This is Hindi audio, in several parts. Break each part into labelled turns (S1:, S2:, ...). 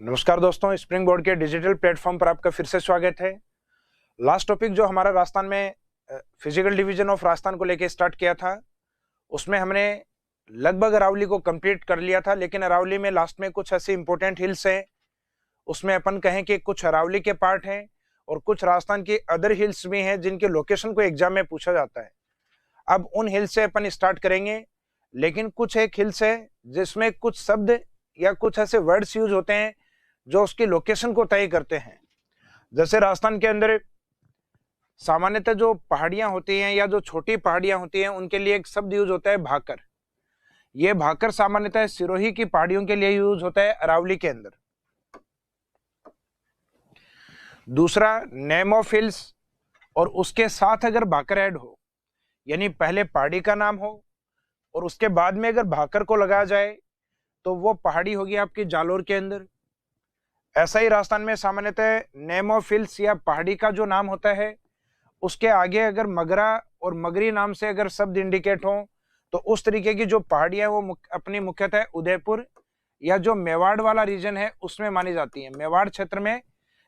S1: नमस्कार दोस्तों, स्प्रिंग बोर्ड के डिजिटल प्लेटफॉर्म पर आपका फिर से स्वागत है। लास्ट टॉपिक जो हमारा राजस्थान में फिजिकल डिवीजन ऑफ राजस्थान को लेके स्टार्ट किया था, उसमें हमने लगभग अरावली को कंप्लीट कर लिया था। लेकिन अरावली में लास्ट में कुछ ऐसे इंपॉर्टेंट हिल्स हैं, उसमें अपन कहें कि कुछ अरावली के पार्ट हैं और कुछ राजस्थान की अदर हिल्स भी हैं जिनके लोकेशन को एग्जाम में पूछा जाता है। अब उन हिल्स से अपन स्टार्ट करेंगे, लेकिन कुछ एक हिल्स है जिसमें कुछ शब्द या कुछ ऐसे वर्ड्स यूज होते हैं जो उसकी लोकेशन को तय करते हैं। जैसे राजस्थान के अंदर सामान्यतः जो पहाड़ियां होती हैं या जो छोटी पहाड़ियां होती हैं, उनके लिए एक शब्द यूज होता है भाकर। ये भाकर सामान्यतः सिरोही की पहाड़ियों के लिए यूज होता है अरावली के अंदर। दूसरा नेम ऑफ हिल्स, और उसके साथ अगर भाकर ऐड हो, यानी पहले पहाड़ी का नाम हो और उसके बाद में अगर भाकर को लगाया जाए तो वो पहाड़ी होगी आपकी जालोर के अंदर। ऐसा ही राजस्थान में सामान्यतः नेम ऑफ हिल्स या पहाड़ी का जो नाम होता है, उसके आगे अगर मगरा और मगरी नाम से अगर शब्द इंडिकेट हो तो उस तरीके की जो पहाड़ियां वो अपनी मुख्यतः उदयपुर या जो मेवाड़ वाला रीजन है उसमें मानी जाती है। मेवाड़ क्षेत्र में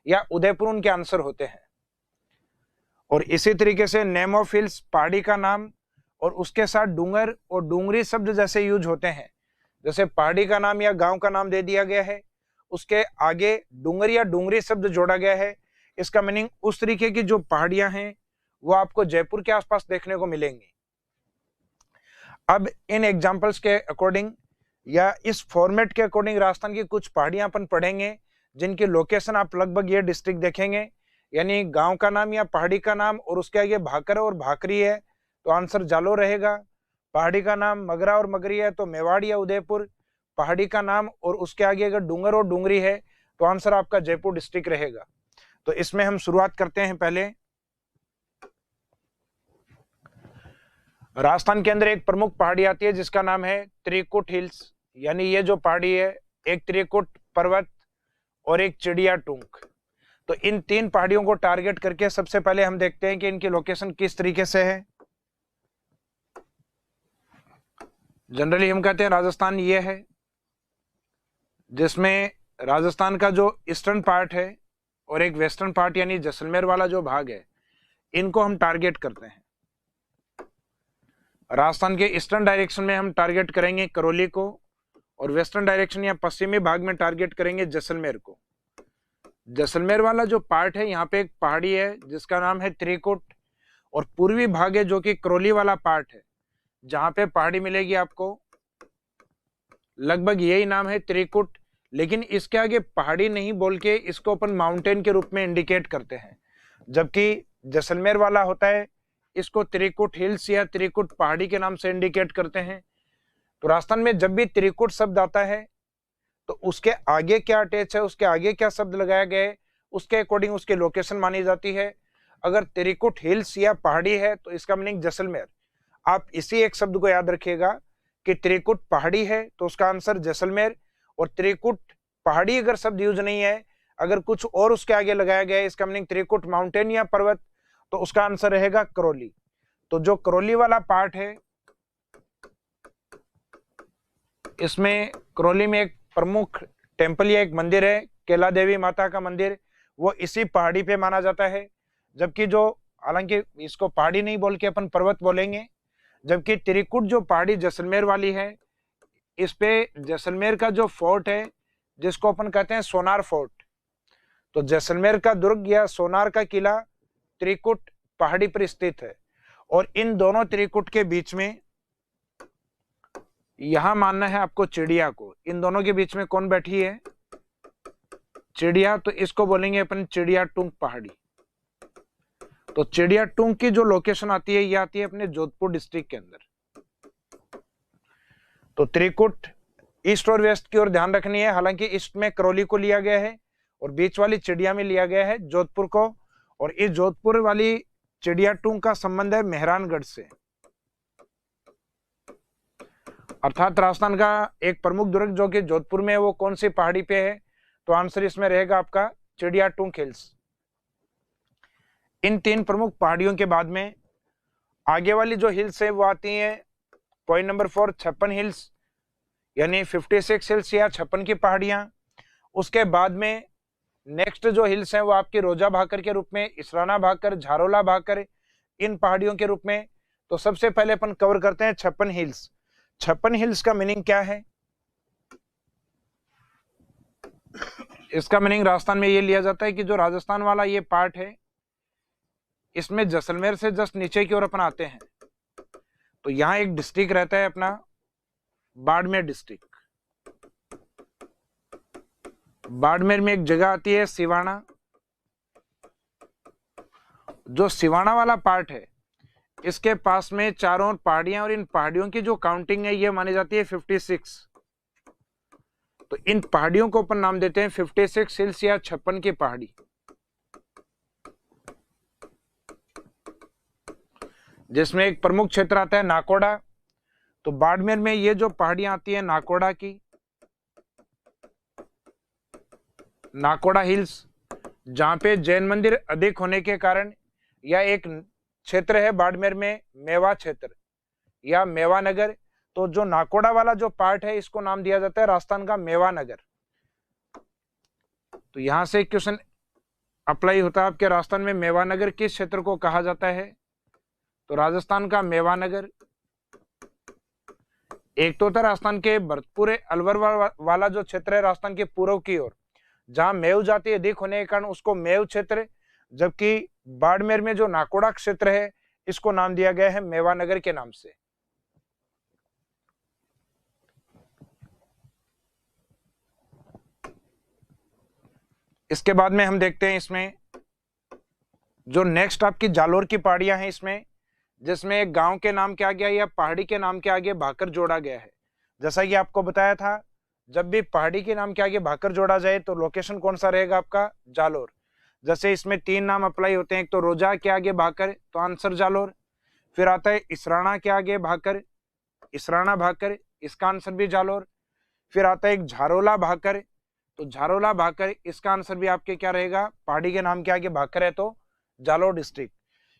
S1: या उदयपुर उनके आंसर होते हैं। और इसी तरीके से नेम ऑफ हिल्स पहाड़ी का नाम और उसके साथ डूंगर और डूंगरी शब्द जैसे यूज होते हैं। जैसे पहाड़ी का नाम या गांव का नाम दे दिया गया है, उसके आगे डूंगर या डूंगरी शब्द जोड़ा गया है। इसका मीनिंग उस तरीके की जो पहाड़ियां हैं वो आपको जयपुर के आसपास देखने को मिलेंगी। अब इन एग्जांपल्स के अकॉर्डिंग या इस फॉर्मेट के अकॉर्डिंग राजस्थान की कुछ पहाड़ियां अपन पढ़ेंगे जिनकी लोकेशन आप लगभग ये डिस्ट्रिक्ट देखेंगे, यानी गांव का नाम या पहाड़ी का नाम और उसके आगे भाकर और भाकरी है तो आंसर जालोर रहेगा। पहाड़ी का नाम मगरा और मगरी है तो मेवाड़ या उदयपुर। पहाड़ी का नाम और उसके आगे अगर डूंगर और डूंगरी है तो आंसर आपका जयपुर डिस्ट्रिक्ट रहेगा। तो इसमें हम शुरुआत करते हैं। पहले राजस्थान के अंदर एक प्रमुख पहाड़ी आती है जिसका नाम है त्रिकुट हिल्स, यानी ये जो पहाड़ी है एक त्रिकुट पर्वत और एक चिड़िया टूंक। तो इन तीन पहाड़ियों को टारगेट करके सबसे पहले हम देखते हैं कि इनकी लोकेशन किस तरीके से है। जनरली हम कहते हैं राजस्थान ये है, जिसमें राजस्थान का जो ईस्टर्न पार्ट है और एक वेस्टर्न पार्ट यानी जैसलमेर वाला जो भाग है, इनको हम टारगेट करते हैं। राजस्थान के ईस्टर्न डायरेक्शन में हम टारगेट करेंगे करौली को और वेस्टर्न डायरेक्शन या पश्चिमी भाग में टारगेट करेंगे जैसलमेर को। जैसलमेर वाला जो पार्ट है, यहाँ पे एक पहाड़ी है जिसका नाम है त्रिकुट, और पूर्वी भाग है जो कि करौली वाला पार्ट है, जहां पे पहाड़ी मिलेगी आपको लगभग यही नाम है त्रिकुट। लेकिन इसके आगे पहाड़ी नहीं बोल के इसको अपन माउंटेन के रूप में इंडिकेट करते हैं, जबकि जैसलमेर वाला होता है इसको त्रिकुट हिल्स या त्रिकुट पहाड़ी के नाम से इंडिकेट करते हैं। तो राजस्थान में जब भी त्रिकुट शब्द आता है तो उसके आगे क्या अटैच है, उसके आगे क्या शब्द लगाया गया है, उसके अकॉर्डिंग उसकी लोकेशन मानी जाती है। अगर त्रिकुट हिल्स या पहाड़ी है तो इसका मीनिंग जैसलमेर। आप इसी एक शब्द को याद रखिएगा कि त्रिकुट पहाड़ी है तो उसका आंसर जैसलमेर, और त्रिकुट पहाड़ी अगर शब्द यूज नहीं है, अगर कुछ और उसके आगे लगाया गया है, इसका मीनिंग त्रिकुट माउंटेन या पर्वत, तो उसका आंसर रहेगा करौली। तो जो करौली वाला पार्ट है, इसमें करौली में एक प्रमुख टेंपल या एक मंदिर है, केला देवी माता का मंदिर, वो इसी पहाड़ी पे माना जाता है। जबकि जो, हालांकि इसको पहाड़ी नहीं बोल के अपन पर्वत बोलेंगे, जबकि त्रिकुट जो पहाड़ी जैसलमेर वाली है, इस पे जैसलमेर का जो फोर्ट है जिसको अपन कहते हैं सोनार फोर्ट, तो जैसलमेर का दुर्ग या सोनार का किला त्रिकुट पहाड़ी पर स्थित है। और इन दोनों त्रिकुट के बीच में यहां मानना है आपको चिड़िया को। इन दोनों के बीच में कौन बैठी है? चिड़िया। तो इसको बोलेंगे अपन चिड़िया टूंक पहाड़ी। तो चिड़िया टूंक की जो लोकेशन आती है ये आती है अपने जोधपुर डिस्ट्रिक्ट के अंदर। तो त्रिकुट ईस्ट और वेस्ट की ओर ध्यान रखनी है, हालांकि ईस्ट में करौली को लिया गया है और बीच वाली चिड़िया में लिया गया है जोधपुर को। और इस जोधपुर वाली चिड़िया टूंक का संबंध है मेहरानगढ़ से, अर्थात राजस्थान का एक प्रमुख दुर्ग जो कि जोधपुर में है, वो कौन सी पहाड़ी पे है? तो आंसर इसमें रहेगा आपका चिड़िया टूंक हिल्स। इन तीन प्रमुख पहाड़ियों के बाद में आगे वाली जो हिल्स है वो आती है पॉइंट नंबर 4 56 हिल्स, यानी 56 हिल्स या 56 की पहाड़ियां। उसके बाद में नेक्स्ट जो हिल्स हैं वो आपकी रोजा भाकर के रूप में, इसराना भाकर, झारोला भाकर, इन पहाड़ियों के रूप में। तो सबसे पहले अपन कवर करते हैं 56 हिल्स। 56 हिल्स का मीनिंग क्या है? इसका मीनिंग राजस्थान में ये लिया जाता है कि जो राजस्थान वाला ये पार्ट है, इसमें जैसलमेर से जस्ट नीचे की ओर अपन आते हैं तो यहाँ एक डिस्ट्रिक्ट रहता है अपना बाड़मेर डिस्ट्रिक्ट। बाड़मेर में एक जगह आती है सिवाना। जो सिवाना वाला पार्ट है, इसके पास में चारों ओर पहाड़ियां, और इन पहाड़ियों की जो काउंटिंग है ये मानी जाती है 56। तो इन पहाड़ियों को अपन नाम देते हैं 56 हिल्स या 56 की पहाड़ी। जिसमें एक प्रमुख क्षेत्र आता है नाकोड़ा। तो बाड़मेर में ये जो पहाड़ियां आती है नाकोड़ा की, नाकोड़ा हिल्स, जहां पे जैन मंदिर अधिक होने के कारण, या एक क्षेत्र है बाड़मेर में मेवा क्षेत्र या मेवा नगर। तो जो नाकोड़ा वाला जो पार्ट है इसको नाम दिया जाता है राजस्थान का मेवा नगर। तो यहां से क्वेश्चन अप्लाई होता है आपके, राजस्थान में मेवा नगर किस क्षेत्र को कहा जाता है? तो राजस्थान का मेवा नगर एक तो था राजस्थान के भरतपुर अलवर वाला जो क्षेत्र है राजस्थान के पूर्व की ओर, जहां मेव जाति अधिक होने के कारण उसको मेव क्षेत्र, जबकि बाड़मेर में जो नाकोड़ा क्षेत्र है इसको नाम दिया गया है मेवा नगर के नाम से। इसके बाद में हम देखते हैं इसमें जो नेक्स्ट आपकी जालोर की पहाड़ियां हैं, इसमें जिसमें एक गांव के नाम के आगे या पहाड़ी के नाम के आगे भाकर जोड़ा गया है। जैसा कि आपको बताया था, जब भी पहाड़ी के नाम के आगे भाकर जोड़ा जाए तो लोकेशन कौन सा रहेगा आपका? जालोर। जैसे इसमें 3 नाम अप्लाई होते हैं, एक तो रोजा के आगे भाकर, तो आंसर जालोर। फिर आता है इसराना के आगे भाकर, इसराना भाकर, इसका आंसर भी जालोर। फिर आता है एक झारोला भाकर, तो झारोला भाकर, इसका आंसर भी आपके क्या रहेगा? पहाड़ी के नाम के आगे भाकर है तो जालोर डिस्ट्रिक्ट।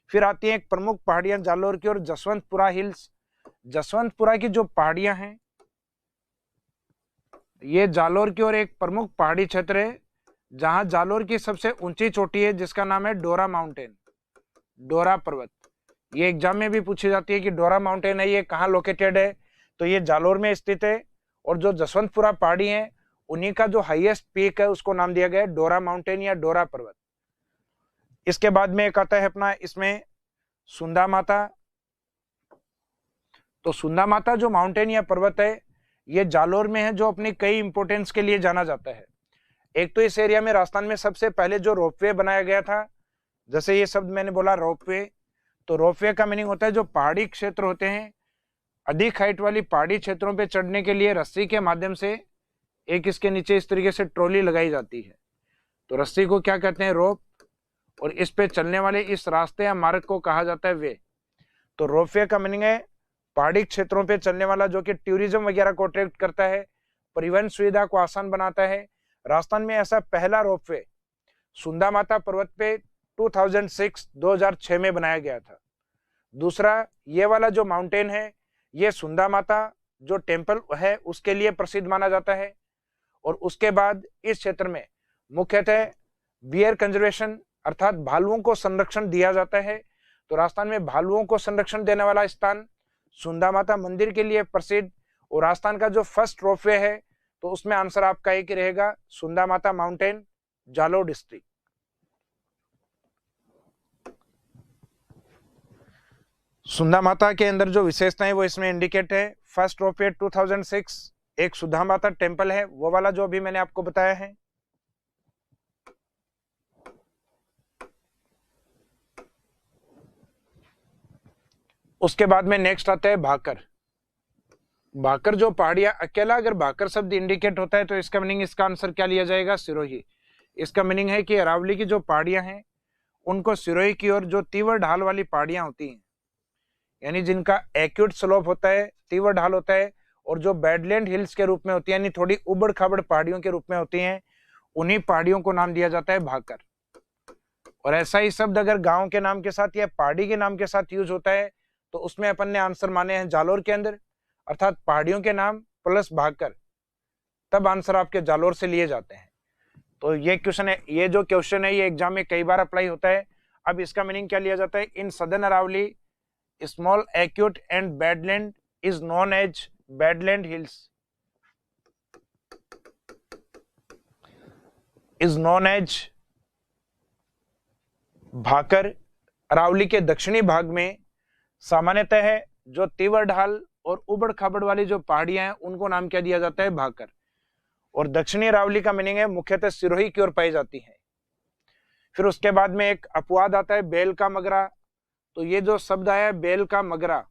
S1: फिर आती है एक प्रमुख पहाड़ियां जालोर की, और जसवंतपुरा हिल्स। जसवंतपुरा की जो पहाड़ियां हैं ये जालोर की ओर एक प्रमुख पहाड़ी क्षेत्र है, जहां जालोर की सबसे ऊंची चोटी है जिसका नाम है डोरा माउंटेन, डोरा पर्वत। ये एग्जाम में भी पूछी जाती है कि डोरा माउंटेन है ये कहाँ लोकेटेड है? तो ये जालोर में स्थित है। और जो जसवंतपुरा पहाड़ी है उन्हीं का जो हाईएस्ट पीक है उसको नाम दिया गया है डोरा माउंटेन या डोरा पर्वत। इसके बाद में एक आता है अपना इसमें सुंदा माता। तो सुंदा माता जो माउंटेन या पर्वत है ये जालोर में है, जो अपनी कई इंपोर्टेंस के लिए जाना जाता है। एक तो इस एरिया में राजस्थान में सबसे पहले जो रोपवे बनाया गया था, जैसे ये शब्द मैंने बोला रोपवे, तो रोपवे का मीनिंग होता है जो पहाड़ी क्षेत्र होते हैं, अधिक हाइट वाली पहाड़ी क्षेत्रों पे चढ़ने के लिए रस्सी के माध्यम से एक इसके नीचे इस तरीके से ट्रॉली लगाई जाती है। तो रस्सी को क्या कहते हैं? रोप। और इस पे चलने वाले इस रास्ते या मार्ग को कहा जाता है वे। तो रोपवे का मीनिंग है पहाड़ी क्षेत्रों पे चलने वाला, जो कि टूरिज्म वगैरह को अट्रैक्ट करता है, परिवहन सुविधा को आसान बनाता है। राजस्थान में ऐसा पहला रोपवे सुंदा माता पर्वत पे 2006 में बनाया गया था। दूसरा ये वाला जो माउंटेन है ये सुंदा माता जो टेम्पल है उसके लिए प्रसिद्ध माना जाता है। और उसके बाद इस क्षेत्र में मुख्यतः बियर कंजर्वेशन अर्थात भालुओं को संरक्षण दिया जाता है। तो राजस्थान में भालुओं को संरक्षण देने वाला स्थान सुंदा माता मंदिर के लिए प्रसिद्ध। और राजस्थान का जो फर्स्ट रोपवे है तो उसमें आंसर आपका एक ही रहेगा सुंदा माता माउंटेन, जालोर डिस्ट्रिक्ट। सुंदा माता के अंदर जो विशेषताएं वो इसमें इंडिकेट है। फर्स्ट रोपवे 2006, एक सुधा माता टेम्पल है वो वाला जो अभी मैंने आपको बताया है। उसके बाद में नेक्स्ट आता है भाकर। भाकर जो पहाड़ियां, अकेला अगर भाकर शब्द इंडिकेट होता है तो इसका मीनिंग, इसका आंसर क्या लिया जाएगा? सिरोही। इसका मीनिंग है कि अरावली की जो पहाड़ियां हैं उनको सिरोही की ओर जो तीव्र ढाल वाली पहाड़ियां होती हैं, यानी जिनका एक्यूट स्लोप होता है, तीव्र ढाल होता है, और जो बैडलैंड हिल्स के रूप में होती है यानी थोड़ी उबड़ खाबड़ पहाड़ियों के रूप में होती हैं, उन्हीं पहाड़ियों को नाम दिया जाता है भाकर। और ऐसा ही शब्द अगर गांव के नाम के साथ या पहाड़ी के नाम के साथ यूज होता है तो उसमें अपन ने आंसर माने हैं जालोर के अंदर, अर्थात पहाड़ियों के नाम प्लस भाकर, तब आंसर आपके जालोर से लिए जाते हैं। तो ये क्वेश्चन है, ये जो क्वेश्चन है ये एग्जाम में कई बार अप्लाई होता है। अब इसका मीनिंग क्या लिया जाता है, in southern Aravalli small acute and badland is known as badland hills, is known as Bhakar. Aravalli के दक्षिणी भाग में सामान्यतः जो तीव्र ढाल और उबड़ खाबड़ वाली जो पहाड़ियां हैं उनको नाम क्या दिया जाता है, भाकर। और दक्षिणी अरावली का मीनिंग है मुख्यतः सिरोही की ओर पाई जाती है। फिर उसके बाद में एक अपवाद आता है बेल का मगरा। तो ये जो शब्द आया है बेल का मगरा,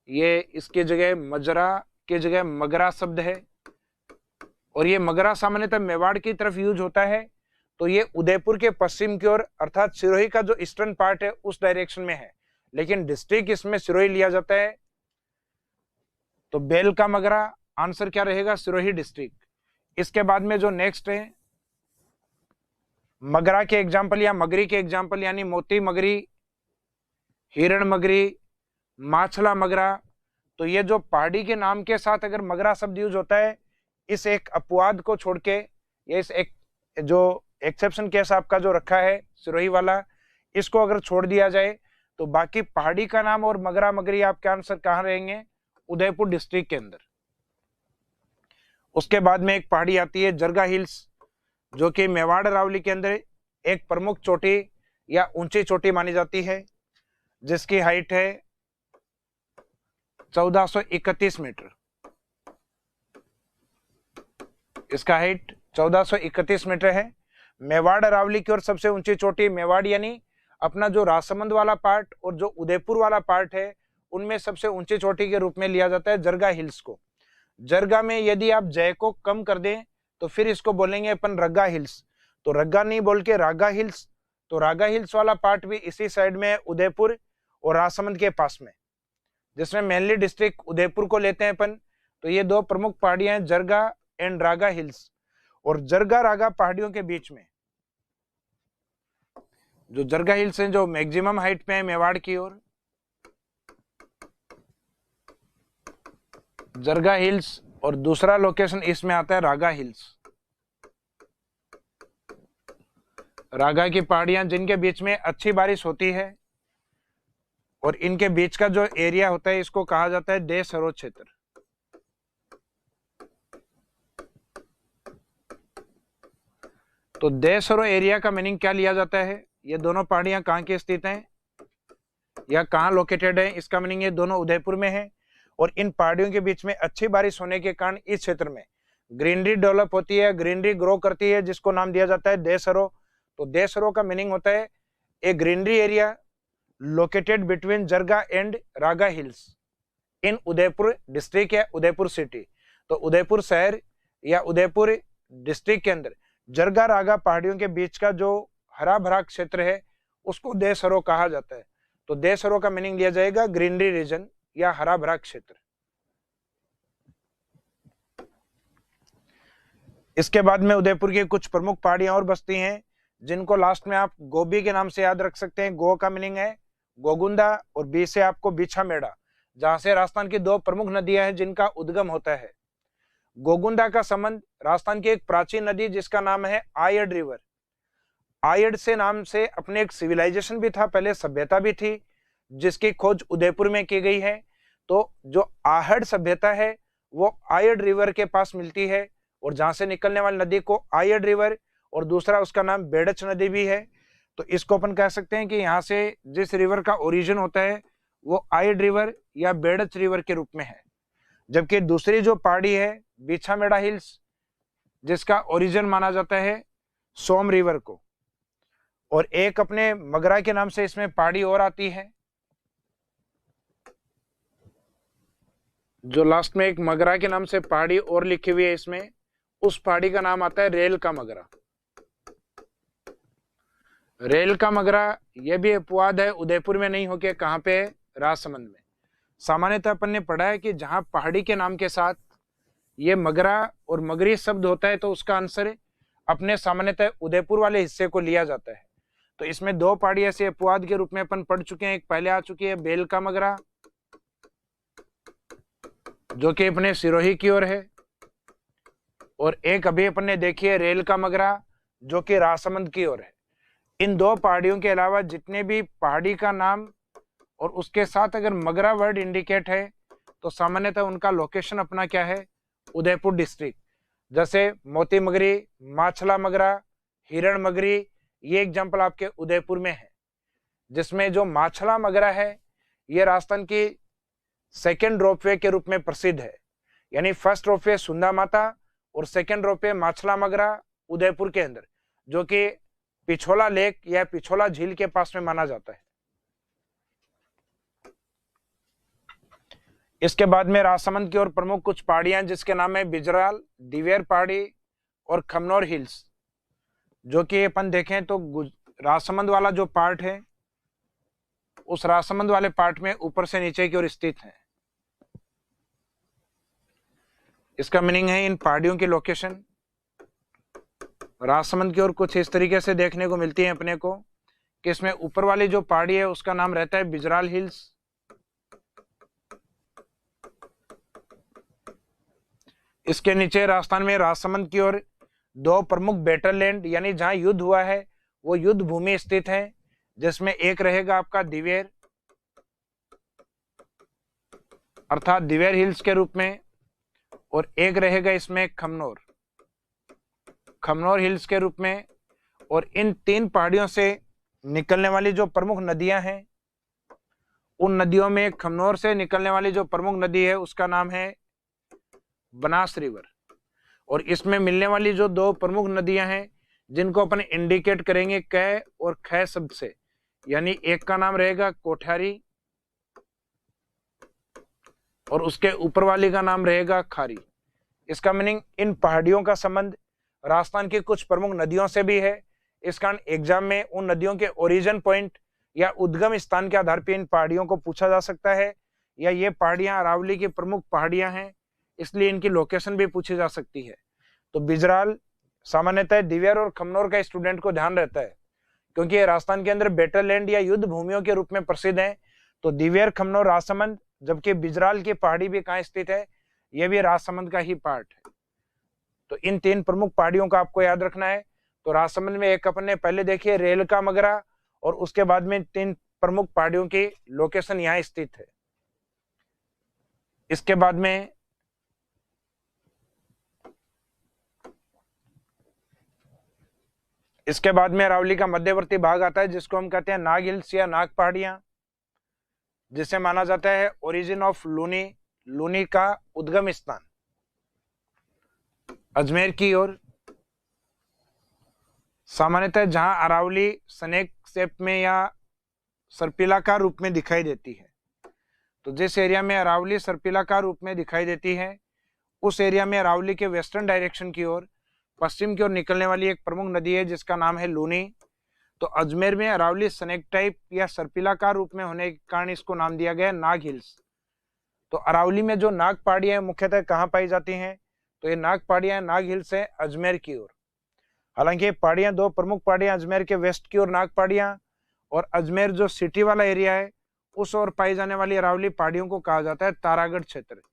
S1: ये इसके जगह मजरा के जगह मगरा शब्द है, और ये मगरा सामान्यतः मेवाड़ की तरफ यूज होता है। तो ये उदयपुर के पश्चिम की ओर अर्थात सिरोही का जो ईस्टर्न पार्ट है उस डायरेक्शन में है, लेकिन डिस्ट्रिक्ट इसमें सिरोही लिया जाता है। तो बेल का मगरा आंसर क्या रहेगा, सिरोही डिस्ट्रिक्ट। इसके बाद में जो नेक्स्ट है मगरा के एग्जाम्पल या मगरी के एग्जाम्पल, यानी मोती मगरी, हिरण मगरी, माछला मगरा। तो ये जो पहाड़ी के नाम के साथ अगर मगरा शब्द यूज होता है, इस एक अपवाद को छोड़ के, ये इस एक जो एक्सेप्शन केस आपका जो रखा है सिरोही वाला, इसको अगर छोड़ दिया जाए तो बाकी पहाड़ी का नाम और मगरा मगरी आपके आंसर कहाँ रहेंगे, उदयपुर डिस्ट्रिक्ट के अंदर। उसके बाद में एक पहाड़ी आती है जरगा हिल्स, जो कि मेवाड़ अरावली के अंदर एक प्रमुख चोटी या ऊंची चोटी मानी जाती है, जिसकी हाइट है 1431 मीटर। इसका हाइट 1431 मीटर है। मेवाड़ अरावली की ओर सबसे ऊंची चोटी मेवाड़ यानी अपना जो राजसमंद वाला पार्ट और जो उदयपुर वाला पार्ट है, उनमें सबसे ऊंची चोटी के रूप में लिया जाता है जरगा हिल्स को। जरगा में यदि आप जय को कम कर दें तो फिर इसको बोलेंगे अपन रग्गा हिल्स। तो रग्गा नहीं बोल के रागा हिल्स। तो रागा हिल्स वाला पार्ट भी इसी साइड में है, उदयपुर और राजसमंद के पास में, जिसमें मेनली डिस्ट्रिक्ट उदयपुर को लेते हैं अपन। तो ये दो प्रमुख पहाड़ियां हैं, जरगा एंड रागा हिल्स। और जरगा रागा पहाड़ियों के बीच में जो जरगा हिल्स हैं, जो मैक्सिमम हाइट पे है मेवाड़ की ओर, जरगा हिल्स, और दूसरा लोकेशन इसमें आता है रागा हिल्स। रागा की पहाड़ियां जिनके बीच में अच्छी बारिश होती है, और इनके बीच का जो एरिया होता है इसको कहा जाता है देश सरोवर क्षेत्र। तो देश सरोवर एरिया का मीनिंग क्या लिया जाता है, ये दोनों पहाड़ियां कहाँ की स्थित हैं या कहाँ लोकेटेड है, इसका मीनिंग ये दोनों उदयपुर में है। और इन पहाड़ियों के बीच में अच्छी बारिश होने के कारण इस क्षेत्र में ग्रीनरी डेवलप होती है, ग्रीनरी ग्रो करती है, जिसको नाम दिया जाता है देश सरोवर। तो देश सरोवर का मीनिंग होता है a greenery area located between Jarga and Raga hills in Udaipur district या उदयपुर सिटी। तो उदयपुर शहर या उदयपुर डिस्ट्रिक्ट के अंदर जरगा रागा पहाड़ियों के बीच का जो हरा भरा क्षेत्र है उसको देश सरोवर कहा जाता है। तो देश सरोवर का मीनिंग लिया जाएगा ग्रीनरी रीजन या हरा भरा क्षेत्र। इसके बाद में उदयपुर की कुछ प्रमुख पहाड़ियां और बसती हैं, जिनको लास्ट में आप गोबी के नाम से याद रख सकते हैं। गो का मीनिंग है गोगुंदा और बी से आपको बीछा मेड़ा, जहां से राजस्थान की दो प्रमुख नदियां हैं जिनका उद्गम होता है। गोगुंदा का संबंध राजस्थान की एक प्राचीन नदी जिसका नाम है आयड रिवर। आयड से नाम से अपने एक सिविलाइजेशन भी था, पहले सभ्यता भी थी, जिसकी खोज उदयपुर में की गई है। तो जो आहड़ सभ्यता है वो आयड रिवर के पास मिलती है, और जहां से निकलने वाली नदी को आयड रिवर, और दूसरा उसका नाम बेड़च नदी भी है। तो इसको अपन कह सकते हैं कि यहाँ से जिस रिवर का ओरिजिन होता है वो आयड रिवर या बेड़च रिवर के रूप में है। जबकि दूसरी जो पहाड़ी है बीछामेड़ा हिल्स, जिसका ओरिजिन माना जाता है सोम रिवर को। और एक अपने मगरा के नाम से इसमें पहाड़ी और आती है, जो लास्ट में एक मगरा के नाम से पहाड़ी और लिखी हुई है इसमें, उस पहाड़ी का नाम आता है रेल का मगरा। रेल का मगरा यह भी अपवाद है, उदयपुर में नहीं होके कहां पे है, राजसमंद में। सामान्यतः अपन ने पढ़ा है कि जहां पहाड़ी के नाम के साथ ये मगरा और मगरी शब्द होता है तो उसका आंसर अपने सामान्यतः उदयपुर वाले हिस्से को लिया जाता है। तो इसमें दो पहाड़ी ऐसे अपवाद के रूप में अपन पढ़ चुके हैं। एक पहले आ चुकी है बेल का मगरा, जो कि अपने सिरोही की ओर है, और एक अभी अपन ने देखी है रेल का मगरा, जो कि राजसमंद की ओर है। इन दो पहाड़ियों के अलावा जितने भी पहाड़ी का नाम और उसके साथ अगर मगरा वर्ड इंडिकेट है तो सामान्यतः उनका लोकेशन अपना क्या है, उदयपुर डिस्ट्रिक्ट। जैसे मोती मगरी, माछला मगरा, हिरण मगरी, ये एग्जाम्पल आपके उदयपुर में है। जिसमें जो माछला मगरा है ये राजस्थान की सेकेंड रोपवे के रूप में प्रसिद्ध है। यानी फर्स्ट रोपवे सुंदा माता और सेकेंड रोपवे माछला मगरा उदयपुर के अंदर, जो कि पिछोला लेक या पिछोला झील के पास में माना जाता है। इसके बाद में राजसमंद की ओर प्रमुख कुछ पहाड़ियां जिसके नाम है बिजराल, दिवेर पहाड़ी और खमनौर हिल्स, जो कि अपन देखें तो राजसमंद वाला जो पार्ट है उस राजसमंद वाले पार्ट में ऊपर से नीचे की ओर स्थित है। इसका मीनिंग है इन पहाड़ियों की लोकेशन राजसमंद की ओर कुछ इस तरीके से देखने को मिलती है अपने को कि इसमें ऊपर वाली जो पहाड़ी है उसका नाम रहता है बिजराल हिल्स, इसके नीचे राजस्थान में राजसमंद की ओर दो प्रमुख बैटल लैंड यानी जहां युद्ध हुआ है वो युद्ध भूमि स्थित है, जिसमें एक रहेगा आपका दिवेर अर्थात दिवेर हिल्स के रूप में, और एक रहेगा इसमें खमनौर, खमनौर हिल्स के रूप में। और इन तीन पहाड़ियों से निकलने वाली जो प्रमुख नदियां हैं उन नदियों में खमनौर से निकलने वाली जो प्रमुख नदी है उसका नाम है बनास रिवर। और इसमें मिलने वाली जो दो प्रमुख नदियां हैं जिनको अपन इंडिकेट करेंगे कै और खै शब्द से, यानी एक का नाम रहेगा कोठारी और उसके ऊपर वाली का नाम रहेगा खारी। इसका मीनिंग इन पहाड़ियों का संबंध राजस्थान की कुछ प्रमुख नदियों से भी है। इस कारण एग्जाम में उन नदियों के ओरिजिन पॉइंट या उद्गम स्थान के आधार पर इन पहाड़ियों को पूछा जा सकता है, या ये पहाड़ियां अरावली की प्रमुख पहाड़ियां हैं इसलिए इनकी लोकेशन भी पूछी जा सकती है। तो बिजराल सामान्यतः दिवेर और खमनौर का स्टूडेंट को ध्यान रहता है क्योंकि ये राजस्थान के अंदर बैटल लैंड या युद्ध भूमियों के रूप में प्रसिद्ध है। तो दिवेर, खमनौर, राजसमंद, जबकि बिजराल की पहाड़ी भी कहाँ स्थित है, यह भी राजसमंद का ही पार्ट है। तो इन तीन प्रमुख पहाड़ियों का आपको याद रखना है। तो राजसमंद में एक अपन ने पहले देखी है रेल का मगरा, और उसके बाद में तीन प्रमुख पहाड़ियों की लोकेशन यहाँ स्थित है। इसके बाद में अरावली का मध्यवर्ती भाग आता है जिसको हम कहते हैं नाग हिल्स या नाग पहाड़ियां, जिसे माना जाता है ओरिजिन ऑफ लूनी, लूनी का उद्गम स्थान अजमेर की ओर। सामान्यतः जहां अरावली स्नेक शेप में या सर्पिलाकार रूप में दिखाई देती है, तो जिस एरिया में अरावली सर्पिलाकार रूप में दिखाई देती है उस एरिया में अरावली के वेस्टर्न डायरेक्शन की ओर पश्चिम की ओर निकलने वाली एक प्रमुख नदी है जिसका नाम है लूनी। तो अजमेर में अरावली स्नेक टाइप या सर्पिलाकार रूप में होने के कारण इसको नाम दिया गया नाग हिल्स। तो अरावली में जो नाग पहाड़ियां मुख्यतः कहाँ पाई जाती हैं, तो ये नाग पहाड़ियां नाग हिल्स है अजमेर की ओर। हालांकि ये पहाड़ियां दो प्रमुख पहाड़ियां अजमेर के वेस्ट की ओर नाग पहाड़ियां और अजमेर जो सिटी वाला एरिया है उस ओर पाई जाने वाली अरावली पहाड़ियों को कहा जाता है तारागढ़ क्षेत्र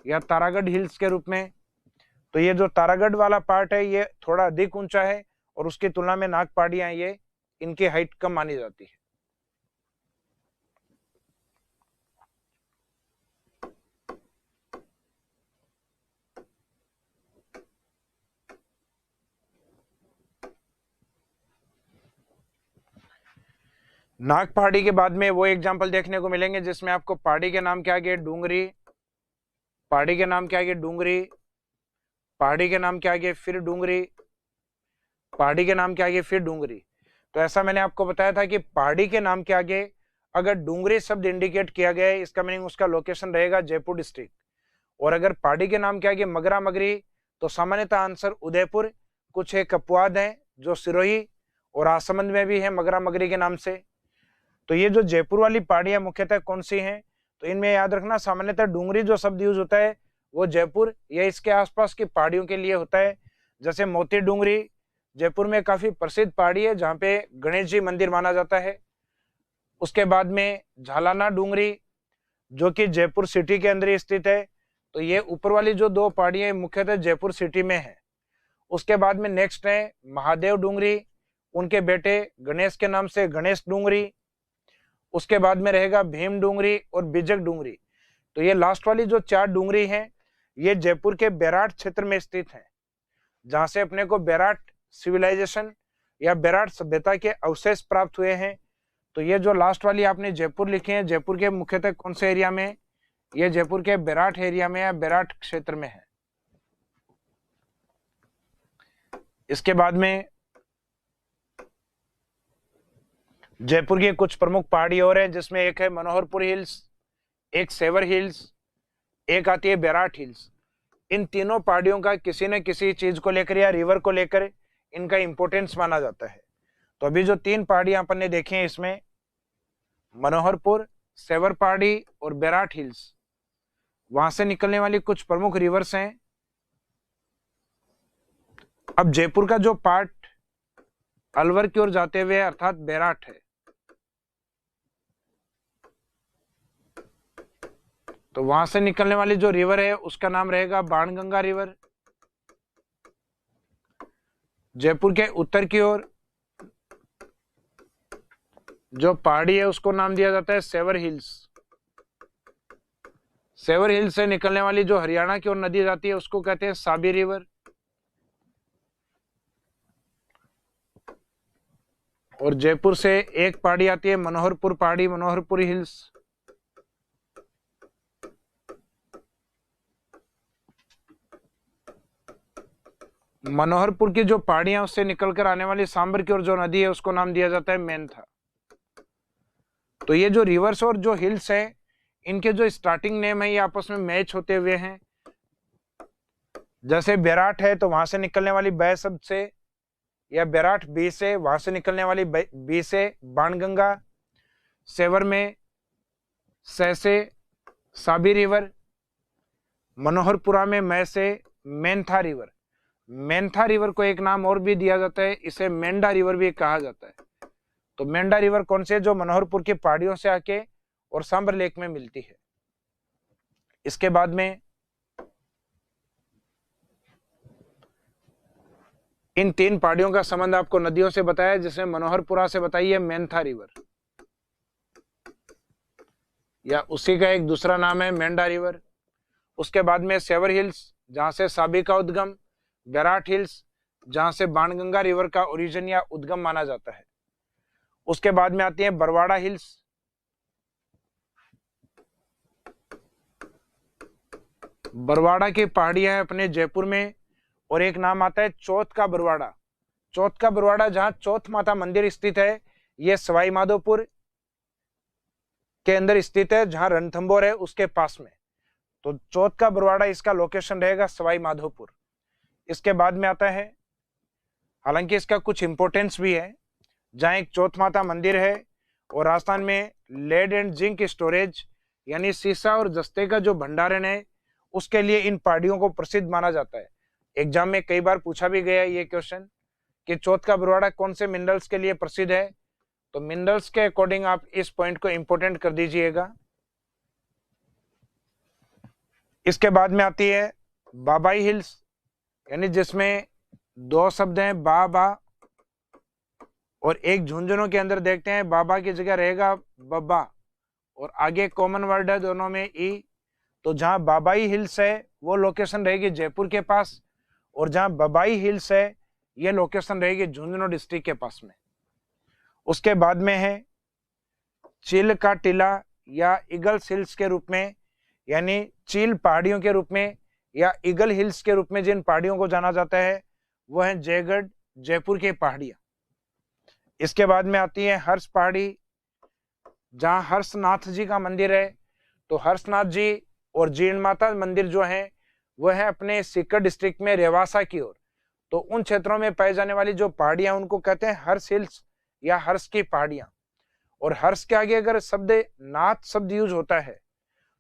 S1: या तारागढ़ हिल्स के रूप में। तो ये जो तारागढ़ वाला पार्ट है ये थोड़ा अधिक ऊंचा है और उसकी तुलना में नाग पहाड़ियां ये इनकी हाइट कम मानी जाती है। नाग पहाड़ी के बाद में वो एग्जाम्पल देखने को मिलेंगे जिसमें आपको पहाड़ी के नाम के आगे डूंगरी, पहाड़ी के नाम के आगे डूंगरी, पहाड़ी के नाम के आगे फिर डूंगरी, पहाड़ी के नाम के आगे फिर डूंगरी। तो ऐसा मैंने आपको बताया था कि पहाड़ी के नाम के आगे अगर डूंगरी शब्द इंडिकेट किया गया है इसका मीनिंग उसका लोकेशन रहेगा जयपुर डिस्ट्रिक्ट, और अगर पहाड़ी के नाम के आगे मगरा मगरी तो सामान्यतः आंसर उदयपुर। कुछ एक अपवाद हैं जो सिरोही और राजसमंद में भी है मगरा मगरी के नाम से। तो ये जो जयपुर वाली पहाड़ियां मुख्यतः कौन सी हैं, तो इनमें याद रखना सामान्यतः डूंगरी जो शब्द यूज होता है वो जयपुर या इसके आसपास की पहाड़ियों के लिए होता है। जैसे मोती डूंगरी जयपुर में काफी प्रसिद्ध पहाड़ी है जहाँ पे गणेश जी मंदिर माना जाता है। उसके बाद में झालाना डूंगरी जो कि जयपुर सिटी के अंदर स्थित है। तो ये ऊपर वाली जो दो पहाड़ियां मुख्यतः जयपुर सिटी में है, उसके बाद में नेक्स्ट है महादेव डूंगरी, उनके बेटे गणेश के नाम से गणेश डूंगरी। उसके बाद में रहेगा भीम डूंगरी और बिजक डूंगरी। तो ये लास्ट वाली जो 4 डूंगरी हैं, ये जयपुर के बेराट क्षेत्र में स्थित है, जहां से अपने को बेराट सिविलाइजेशन या बेराट सभ्यता के अवशेष प्राप्त हुए हैं। तो ये जो लास्ट वाली आपने जयपुर लिखी है, जयपुर के मुख्यतः कौन से एरिया में? ये जयपुर के बेराट एरिया में या बेराट क्षेत्र में है। इसके बाद में जयपुर की कुछ प्रमुख पहाड़ी और है, जिसमें एक है मनोहरपुर हिल्स, एक सेवर हिल्स, एक आती है बेराट हिल्स। इन तीनों पहाड़ियों का किसी न किसी चीज को लेकर या रिवर को लेकर इनका इंपॉर्टेंस माना जाता है। तो अभी जो 3 पहाड़ियां अपन ने देखी हैं, इसमें मनोहरपुर, सेवर पहाड़ी और बेराट हिल्स, वहां से निकलने वाली कुछ प्रमुख रिवर्स हैं। अब जयपुर का जो पार्ट अलवर की ओर जाते हुए अर्थात बेराट है, तो वहां से निकलने वाली जो रिवर है उसका नाम रहेगा बाणगंगा रिवर। जयपुर के उत्तर की ओर जो पहाड़ी है उसको नाम दिया जाता है सेवर हिल्स। सेवर हिल्स से निकलने वाली जो हरियाणा की ओर नदी जाती है उसको कहते हैं साबी रिवर। और जयपुर से एक पहाड़ी आती है मनोहरपुर पहाड़ी, मनोहरपुर हिल्स। मनोहरपुर की जो पहाड़ियां उससे निकलकर आने वाली सांबर की ओर जो नदी है उसको नाम दिया जाता है मेंथा। तो ये जो रिवर्स और जो हिल्स है, इनके जो स्टार्टिंग नेम है ये आपस में मैच होते हुए हैं। जैसे बेराट है तो वहां से निकलने वाली बै शब्द से या बेराट बी से, वहां से निकलने वाली बी से बाणगंगा। सेवर में सै से साबी रिवर। मनोहरपुरा में मै से मेंथा रिवर। मेंथा रिवर को एक नाम और भी दिया जाता है, इसे मेंढा रिवर भी कहा जाता है। तो मेंढा रिवर कौन से? जो मनोहरपुर की पहाड़ियों से आके और सांबर लेक में मिलती है। इसके बाद में इन 3 पहाड़ियों का संबंध आपको नदियों से बताया, जिसमें मनोहरपुरा से बताइए मेंथा रिवर, या उसी का एक दूसरा नाम है मेंढा रिवर। उसके बाद में सेवर हिल्स, जहां से साबी का उद्गम, बेराट हिल्स, जहां से बाणगंगा रिवर का ओरिजिन या उद्गम माना जाता है। उसके बाद में आती है बरवाड़ा हिल्स। बरवाड़ा की पहाड़ियां है अपने जयपुर में, और एक नाम आता है चौथ का बरवाड़ा। चौथ का बरवाड़ा जहां चौथ माता मंदिर स्थित है, यह सवाई माधोपुर के अंदर स्थित है, जहां रणथंभौर है उसके पास में। तो चौथ का बरवाड़ा इसका लोकेशन रहेगा सवाई माधोपुर। इसके बाद में आता है, हालांकि इसका कुछ इंपोर्टेंस भी है, जहां एक चौथ माता मंदिर है और राजस्थान में लेड एंड जिंक स्टोरेज यानी सीसा और जस्ते का जो भंडारण है उसके लिए इन पहाड़ियों को प्रसिद्ध माना जाता है। एग्जाम में कई बार पूछा भी गया है ये क्वेश्चन कि चौथ का बरवाड़ा कौन से मिनरल्स के लिए प्रसिद्ध है। तो मिनरल्स के अकॉर्डिंग आप इस पॉइंट को इंपोर्टेंट कर दीजिएगा। इसके बाद में आती है बाबाई हिल्स, यानी जिसमें 2 शब्द हैं बाबा और एक झुंझुनों के अंदर देखते हैं बाबा की जगह रहेगा बब्बा और आगे कॉमन वर्ड है दोनों में ई। तो जहां बाबाई हिल्स है वो लोकेशन रहेगी जयपुर के पास, और जहां बबाई हिल्स है ये लोकेशन रहेगी झुंझुनू डिस्ट्रिक्ट के पास में। उसके बाद में है चील का टीला या ईगल्स हिल्स के रूप में, यानी चील पहाड़ियों के रूप में या ईगल हिल्स के रूप में जिन पहाड़ियों को जाना जाता है वो है जयगढ़, जयपुर की पहाड़ियां। इसके बाद में आती है हर्ष पहाड़ी, जहां हर्षनाथ जी का मंदिर है। तो हर्षनाथ जी और जीर्ण माता मंदिर जो है वह है अपने सीकर डिस्ट्रिक्ट में रेवासा की ओर। तो उन क्षेत्रों में पाई जाने वाली जो पहाड़ियां उनको कहते हैं हर्ष हिल्स या हर्ष की पहाड़ियां। और हर्ष के आगे अगर शब्द नाथ शब्द यूज होता है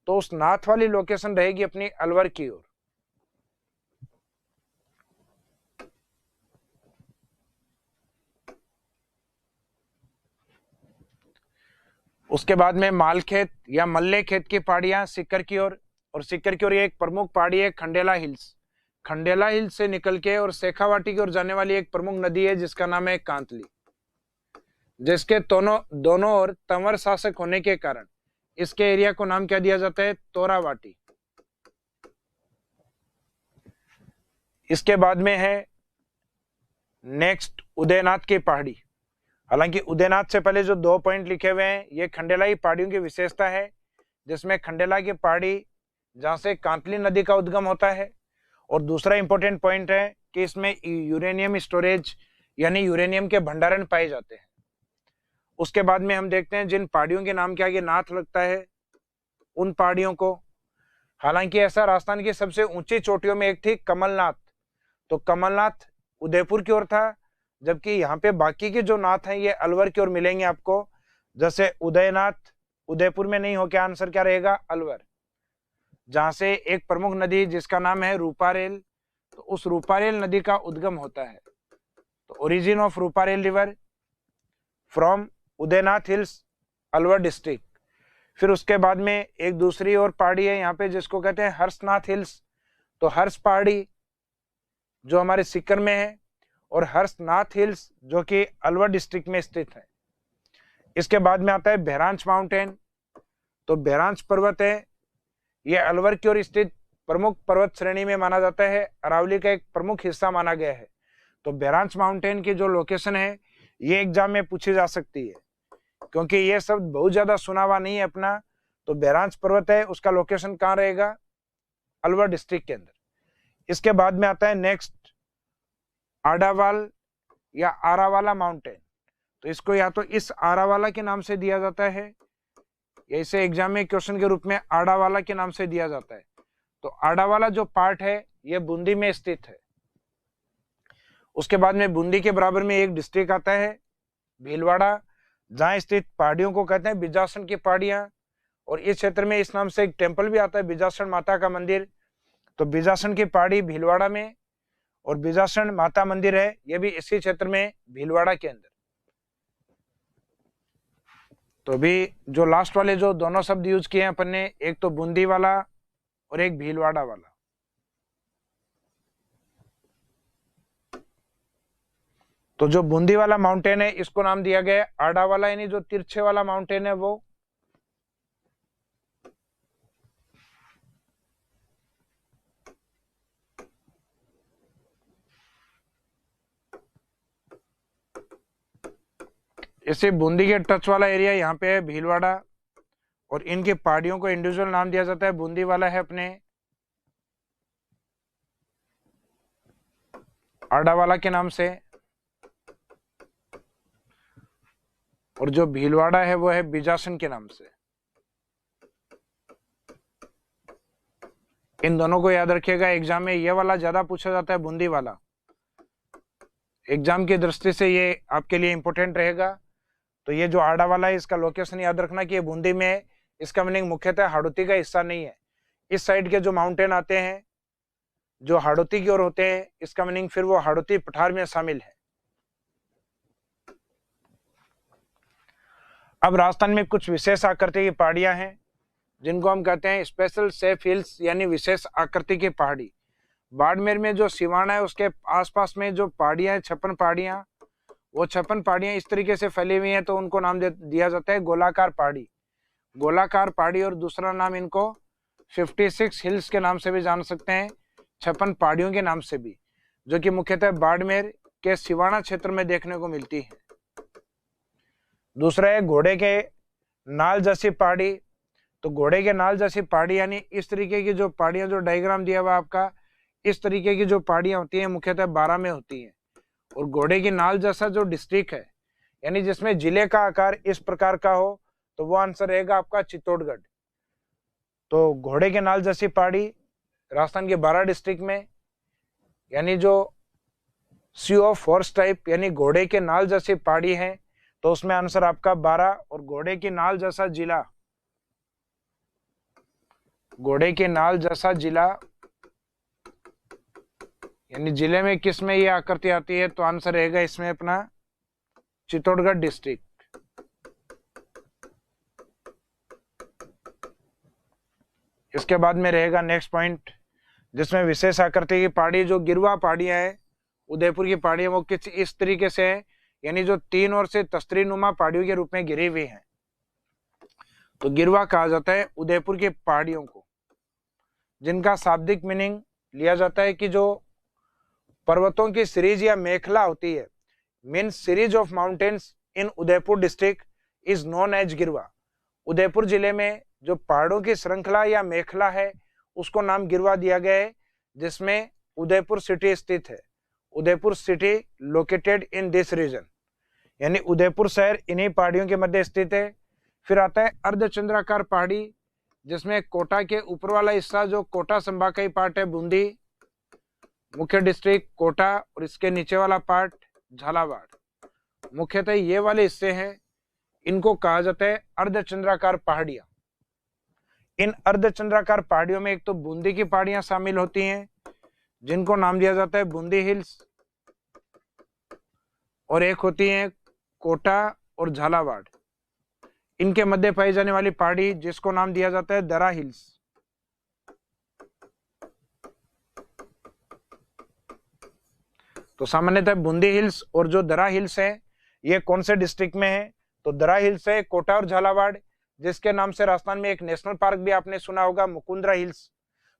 S1: तो उस नाथ वाली लोकेशन रहेगी अपनी अलवर की ओर। उसके बाद में मालखेत या मल्ले खेत की पहाड़ियां सीकर की ओर, और सीकर की ओर एक प्रमुख पहाड़ी है खंडेला हिल्स। खंडेला हिल से निकल के और शेखावाटी की ओर जाने वाली एक प्रमुख नदी है जिसका नाम है कांतली, जिसके दोनों ओर तंवर शासक होने के कारण इसके एरिया को नाम क्या दिया जाता है? तोरावाटी। इसके बाद में है नेक्स्ट उदयनाथ की पहाड़ी। हालांकि उदयनाथ से पहले जो 2 पॉइंट लिखे हुए हैं ये खंडेलाई पहाड़ियों की विशेषता है, जिसमें खंडेला की पहाड़ी जहां से कांतली नदी का उद्गम होता है, और दूसरा इंपॉर्टेंट पॉइंट है कि इसमें यूरेनियम स्टोरेज यानी यूरेनियम के भंडारण पाए जाते हैं। उसके बाद में हम देखते हैं जिन पहाड़ियों के नाम के आगे नाथ लगता है उन पहाड़ियों को। हालांकि ऐसा राजस्थान की सबसे ऊंची चोटियों में एक थी कमलनाथ, तो कमलनाथ उदयपुर की ओर था, जबकि यहाँ पे बाकी के जो नाथ हैं ये अलवर की ओर मिलेंगे आपको। जैसे उदयनाथ उदयपुर में नहीं हो, क्या आंसर क्या रहेगा? अलवर, जहां से एक प्रमुख नदी जिसका नाम है रूपारेल, तो उस रूपारेल नदी का उद्गम होता है। तो origin of Ruparel river from Udaynath hills, Alwar district. फिर उसके बाद में एक दूसरी और पहाड़ी है यहाँ पे जिसको कहते हैं हर्षनाथ हिल्स। तो हर्ष पहाड़ी जो हमारे सीकर में है और हर्षनाथ हिल्स जो कि अलवर डिस्ट्रिक्ट में स्थित है। इसके बाद में आता है बहरांच माउंटेन। तो बहरांच पर्वत है, ये अलवर की ओर स्थित प्रमुख पर्वत श्रेणी में माना जाता है, अरावली का एक प्रमुख हिस्सा माना गया है। तो बहरांच माउंटेन की जो लोकेशन है ये एग्जाम में पूछी जा सकती है, क्योंकि ये शब्द बहुत ज्यादा सुना हुआ नहीं है अपना। तो बहरांच पर्वत है, उसका लोकेशन कहाँ रहेगा? अलवर डिस्ट्रिक्ट के अंदर। इसके बाद में आता है नेक्स्ट आडावाल या आरावाला माउंटेन। तो इसको या तो इस आरावाला के नाम से दिया जाता है या इसे एग्जाम में क्वेश्चन के रूप में आडावाला के नाम से दिया जाता है। तो आडावाला जो पार्ट है ये बूंदी में स्थित है। उसके बाद में बूंदी के बराबर में एक डिस्ट्रिक्ट आता है भीलवाड़ा, जहां स्थित पहाड़ियों को कहते हैं बिजासन की पहाड़ियां, और इस क्षेत्र में इस नाम से एक टेम्पल भी आता है बिजासन माता का मंदिर। तो बिजासन की पहाड़ी भीलवाड़ा में और बिजासन माता मंदिर है ये भी इसी क्षेत्र में भीलवाड़ा के अंदर। तो भी जो लास्ट वाले जो दोनों शब्द यूज किए हैं अपन ने, एक तो बूंदी वाला और एक भीलवाड़ा वाला। तो जो बूंदी वाला माउंटेन है इसको नाम दिया गया है आडा वाला, यानी जो तिरछे वाला माउंटेन है वो। इसे बूंदी के टच वाला एरिया यहाँ पे है भीलवाड़ा, और इनकी पहाड़ियों को इंडिविजुअल नाम दिया जाता है। बूंदी वाला है अपने आडावाला के नाम से, और जो भीलवाड़ा है वो है बिजासन के नाम से। इन दोनों को याद रखिएगा, एग्जाम में ये वाला ज्यादा पूछा जाता है, बूंदी वाला। एग्जाम की दृष्टि से ये आपके लिए इंपॉर्टेंट रहेगा। तो ये जो आडा वाला है इसका लोकेशन याद रखना कि ये बूंदी में है। इसका मीनिंग मुख्यतः हाड़ौती का हिस्सा नहीं है। इस साइड के जो माउंटेन आते हैं जो हाड़ौती की ओर होते हैं, इसका मीनिंग फिर वो हाड़ौती पठार में शामिल है। अब राजस्थान में कुछ विशेष आकृति की पहाड़ियां हैं जिनको हम कहते हैं स्पेशल सेफ हिल्स, यानी विशेष आकृति की पहाड़ी। बाड़मेर में जो सिवाना है उसके आसपास में जो पहाड़ियां हैं 56 पहाड़ियां, वो 56 पहाड़ियां इस तरीके से फैली हुई हैं, तो उनको नाम दिया जाता है गोलाकार पहाड़ी। गोलाकार पहाड़ी, और दूसरा नाम इनको 56 हिल्स के नाम से भी जान सकते हैं, 56 पहाड़ियों के नाम से भी, जो कि मुख्यतः बाड़मेर के सिवाना क्षेत्र में देखने को मिलती है। दूसरा है घोड़े के नाल जैसी पहाड़ी। तो घोड़े के नाल जैसी पहाड़ी यानी इस तरीके की जो पहाड़ियां, जो डायग्राम दिया हुआ आपका, इस तरीके की जो पहाड़ियां होती हैं मुख्यतः 12 में होती हैं। और घोड़े की नाल जैसा जो डिस्ट्रिक्ट है, यानी जिसमें जिले का आकार इस प्रकार का हो, तो वो आंसर रहेगा आपका चित्तौड़गढ़। तो घोड़े के नाल जैसी पहाड़ी राजस्थान के 12 डिस्ट्रिक्ट में, यानी जो सी ऑफ हॉर्स टाइप यानी घोड़े के नाल जैसी पहाड़ी है, तो उसमें आंसर आपका 12। और घोड़े की नाल जैसा जिला, घोड़े के नाल जैसा जिला यानी जिले में किस में ये आकृति आती है, तो आंसर रहेगा इसमें अपना चित्तौड़गढ़ डिस्ट्रिक्ट। इसके बाद में रहेगा नेक्स्ट पॉइंट जिसमें विशेष आकृति की पहाड़ी जो गिरवा पहाड़ियां हैं, उदयपुर की पहाड़ियां, वो किस इस तरीके से है, यानी जो 3 ओर से तस्तरी नुमा पहाड़ियों के रूप में घिरी हुई है, तो गिरवा कहा जाता है उदयपुर की पहाड़ियों को, जिनका शाब्दिक मीनिंग लिया जाता है कि जो पर्वतों की सीरीज या मेखला होती है, means series of mountains in Udaipur district is known as Girwa. Udaipur जिले में जो पहाड़ों की श्रृंखला या मेखला है उसको नाम गिरवा दिया गया है, जिसमें उदयपुर सिटी स्थित है। Udaipur city located in this region, यानी उदयपुर शहर इन्हीं पहाड़ियों के मध्य स्थित है। फिर आता है अर्धचंद्राकार पहाड़ी, जिसमें कोटा के ऊपर वाला हिस्सा जो कोटा संभाग का ही पार्ट है, बूंदी मुख्य डिस्ट्रिक्ट कोटा, और इसके नीचे वाला पार्ट झालावाड़, मुख्यतः ये वाले हिस्से हैं, इनको कहा जाता है अर्धचंद्राकार पहाड़ियां। इन अर्धचंद्राकार पहाड़ियों में एक तो बूंदी की पहाड़ियां शामिल होती हैं, जिनको नाम दिया जाता है बूंदी हिल्स, और एक होती है कोटा और झालावाड़, इनके मध्य पाई जाने वाली पहाड़ी जिसको नाम दिया जाता है दरा हिल्स। तो सामान्यतः बूंदी हिल्स और जो दरा हिल्स है ये कौन से डिस्ट्रिक्ट में है, तो दरा हिल्स है कोटा और झालावाड़, जिसके नाम से राजस्थान में एक नेशनल पार्क भी आपने सुना होगा, मुकुंदरा हिल्स।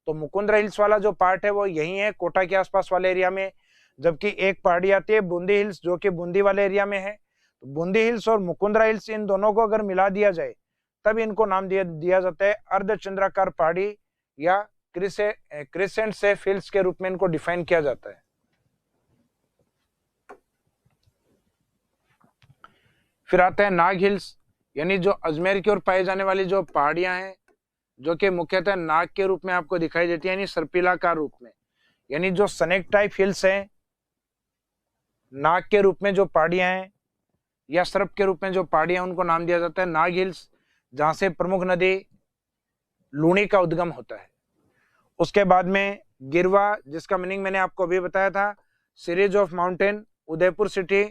S1: तो मुकुंदरा हिल्स वाला जो पार्ट है वो यही है कोटा के आसपास वाले एरिया में, जबकि एक पहाड़ी आती है बूंदी हिल्स जो कि बूंदी वाले एरिया में है। तो बूंदी हिल्स और मुकुंदरा हिल्स, इन दोनों को अगर मिला दिया जाए तब इनको नाम दिया जाता है अर्धचंद्राकार पहाड़ी या क्रिसेंट सेफ हिल्स के रूप में इनको डिफाइन किया जाता है। फिर आते हैं नाग हिल्स, यानी जो अजमेर की ओर पाई जाने वाली जो पहाड़ियां हैं, जो कि मुख्यतः नाग के रूप में आपको दिखाई देती है, यानी सर्पिलाकार रूप में, यानी जो स्नेक टाइप हिल्स हैं, नाग के रूप में जो पहाड़ियां हैं या सर्प के रूप में जो पहाड़ियां, उनको नाम दिया जाता है नाग हिल्स, जहां से प्रमुख नदी लूणी का उद्गम होता है। उसके बाद में गिरवा, जिसका मीनिंग मैंने आपको अभी बताया था, series of mountain, Udaipur city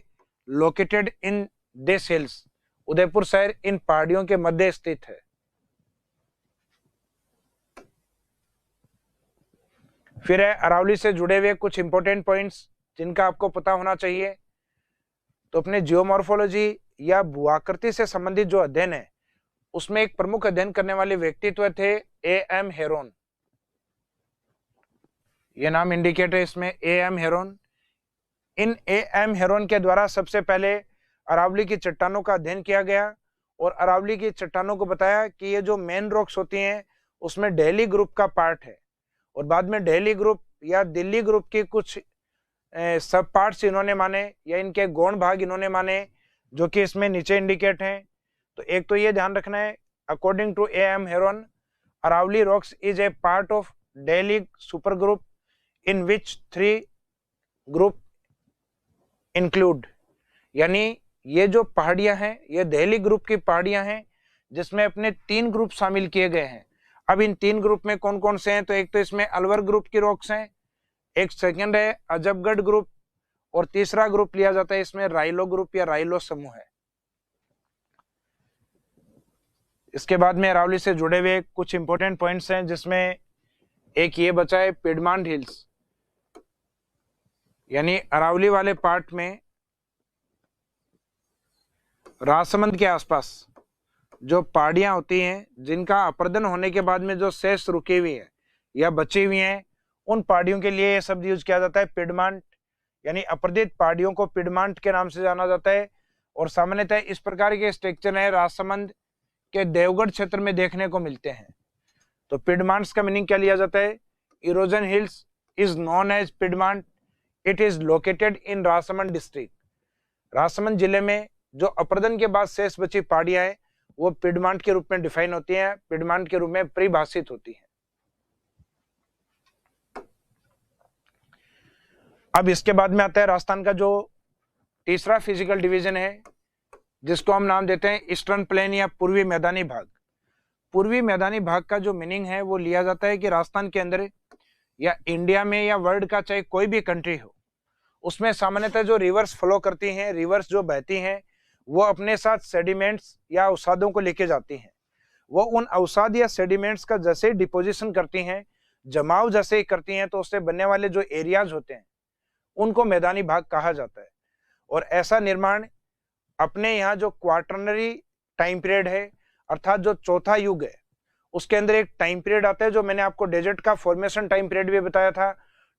S1: located in this hills, Udaipur शहर इन पहाड़ियों के मध्य स्थित है। फिर है अरावली से जुड़े हुए कुछ इंपॉर्टेंट पॉइंट्स जिनका आपको पता होना चाहिए। तो अपने जियोमॉर्फोलॉजी या भूआकृति से संबंधित जो अध्ययन है उसमें एक प्रमुख अध्ययन करने वाले व्यक्तित्व थे A.M. हेरोन। ये नाम इंडिकेट है इसमें, A.M. हेरोन। इन A.M. हेरोन के द्वारा सबसे पहले अरावली की चट्टानों का अध्ययन किया गया और अरावली की चट्टानों को बताया कि ये जो मेन रॉक्स होती हैं उसमें डेहली ग्रुप का पार्ट है, और बाद में डेहली ग्रुप या दिल्ली ग्रुप की कुछ सब पार्ट्स इन्होंने माने या इनके गौण भाग इन्होंने माने, जो कि इसमें नीचे इंडिकेट हैं। तो एक तो ये ध्यान रखना है, according to A.M. Heron, Aravalli rocks is a part of Delhi super group in which 3 group include, यानी ये जो पहाड़ियां हैं ये देहली ग्रुप की पहाड़ियां हैं जिसमें अपने 3 ग्रुप शामिल किए गए हैं। अब इन 3 ग्रुप में कौन कौन से हैं, तो एक तो इसमें अलवर ग्रुप की रॉक्स हैं, एक सेकंड है अजबगढ़ ग्रुप, और तीसरा ग्रुप लिया जाता है इसमें राइलो ग्रुप या राइलो समूह है। इसके बाद में अरावली से जुड़े हुए कुछ इंपॉर्टेंट पॉइंट्स हैं, जिसमें एक ये बचा है पिडमांड हिल्स, यानी अरावली वाले पार्ट में राजसमंद के आसपास जो पहाड़ियां होती हैं जिनका अपर्दन होने के बाद में जो शेष रुकी हुई है या बची हुई हैं, उन पहाड़ियों के लिए यह शब्द यूज किया जाता है पिडमांट, यानी अपर्दित पहाड़ियों को पिडमांट के नाम से जाना जाता है। और सामान्यतः इस प्रकार के स्ट्रक्चर है राजसमंद के देवगढ़ क्षेत्र में देखने को मिलते हैं। तो पिडमांट्स का मीनिंग क्या लिया जाता है, erosion hills is known as piedmont, it is located in Rajsamand district. Rajsamand जिले में जो अपर्दन के बाद शेष बची पहाड़ियां हैं वो पिडमांट के रूप में डिफाइन होती हैं, पिडमांट के रूप में परिभाषित होती हैं। अब इसके बाद में आता है राजस्थान का जो तीसरा फिजिकल डिवीजन है, जिसको हम नाम देते हैं ईस्टर्न प्लेन या पूर्वी मैदानी भाग। पूर्वी मैदानी भाग का जो मीनिंग है वो लिया जाता है कि राजस्थान के अंदर या इंडिया में या वर्ल्ड का चाहे कोई भी कंट्री हो, उसमें सामान्यतः जो रिवर्स फ्लो करती हैं, रिवर्स जो बहती हैं, वो अपने साथ सेडिमेंट्स या अवसादों को लेके जाती हैं। वो उन अवसाद या सेडिमेंट्स का जैसे डिपोजिशन करती हैं, जमाव जैसे ही करती हैं तो उससे बनने वाले जो एरियाज होते हैं उनको मैदानी भाग कहा जाता है। और ऐसा निर्माण अपने यहाँ जो क्वार्टरनरी टाइम पीरियड है, अर्थात जो चौथा युग है, उसके अंदर एक टाइम पीरियड आता है जो मैंने आपको डेजर्ट का फॉर्मेशन टाइम पीरियड भी बताया था,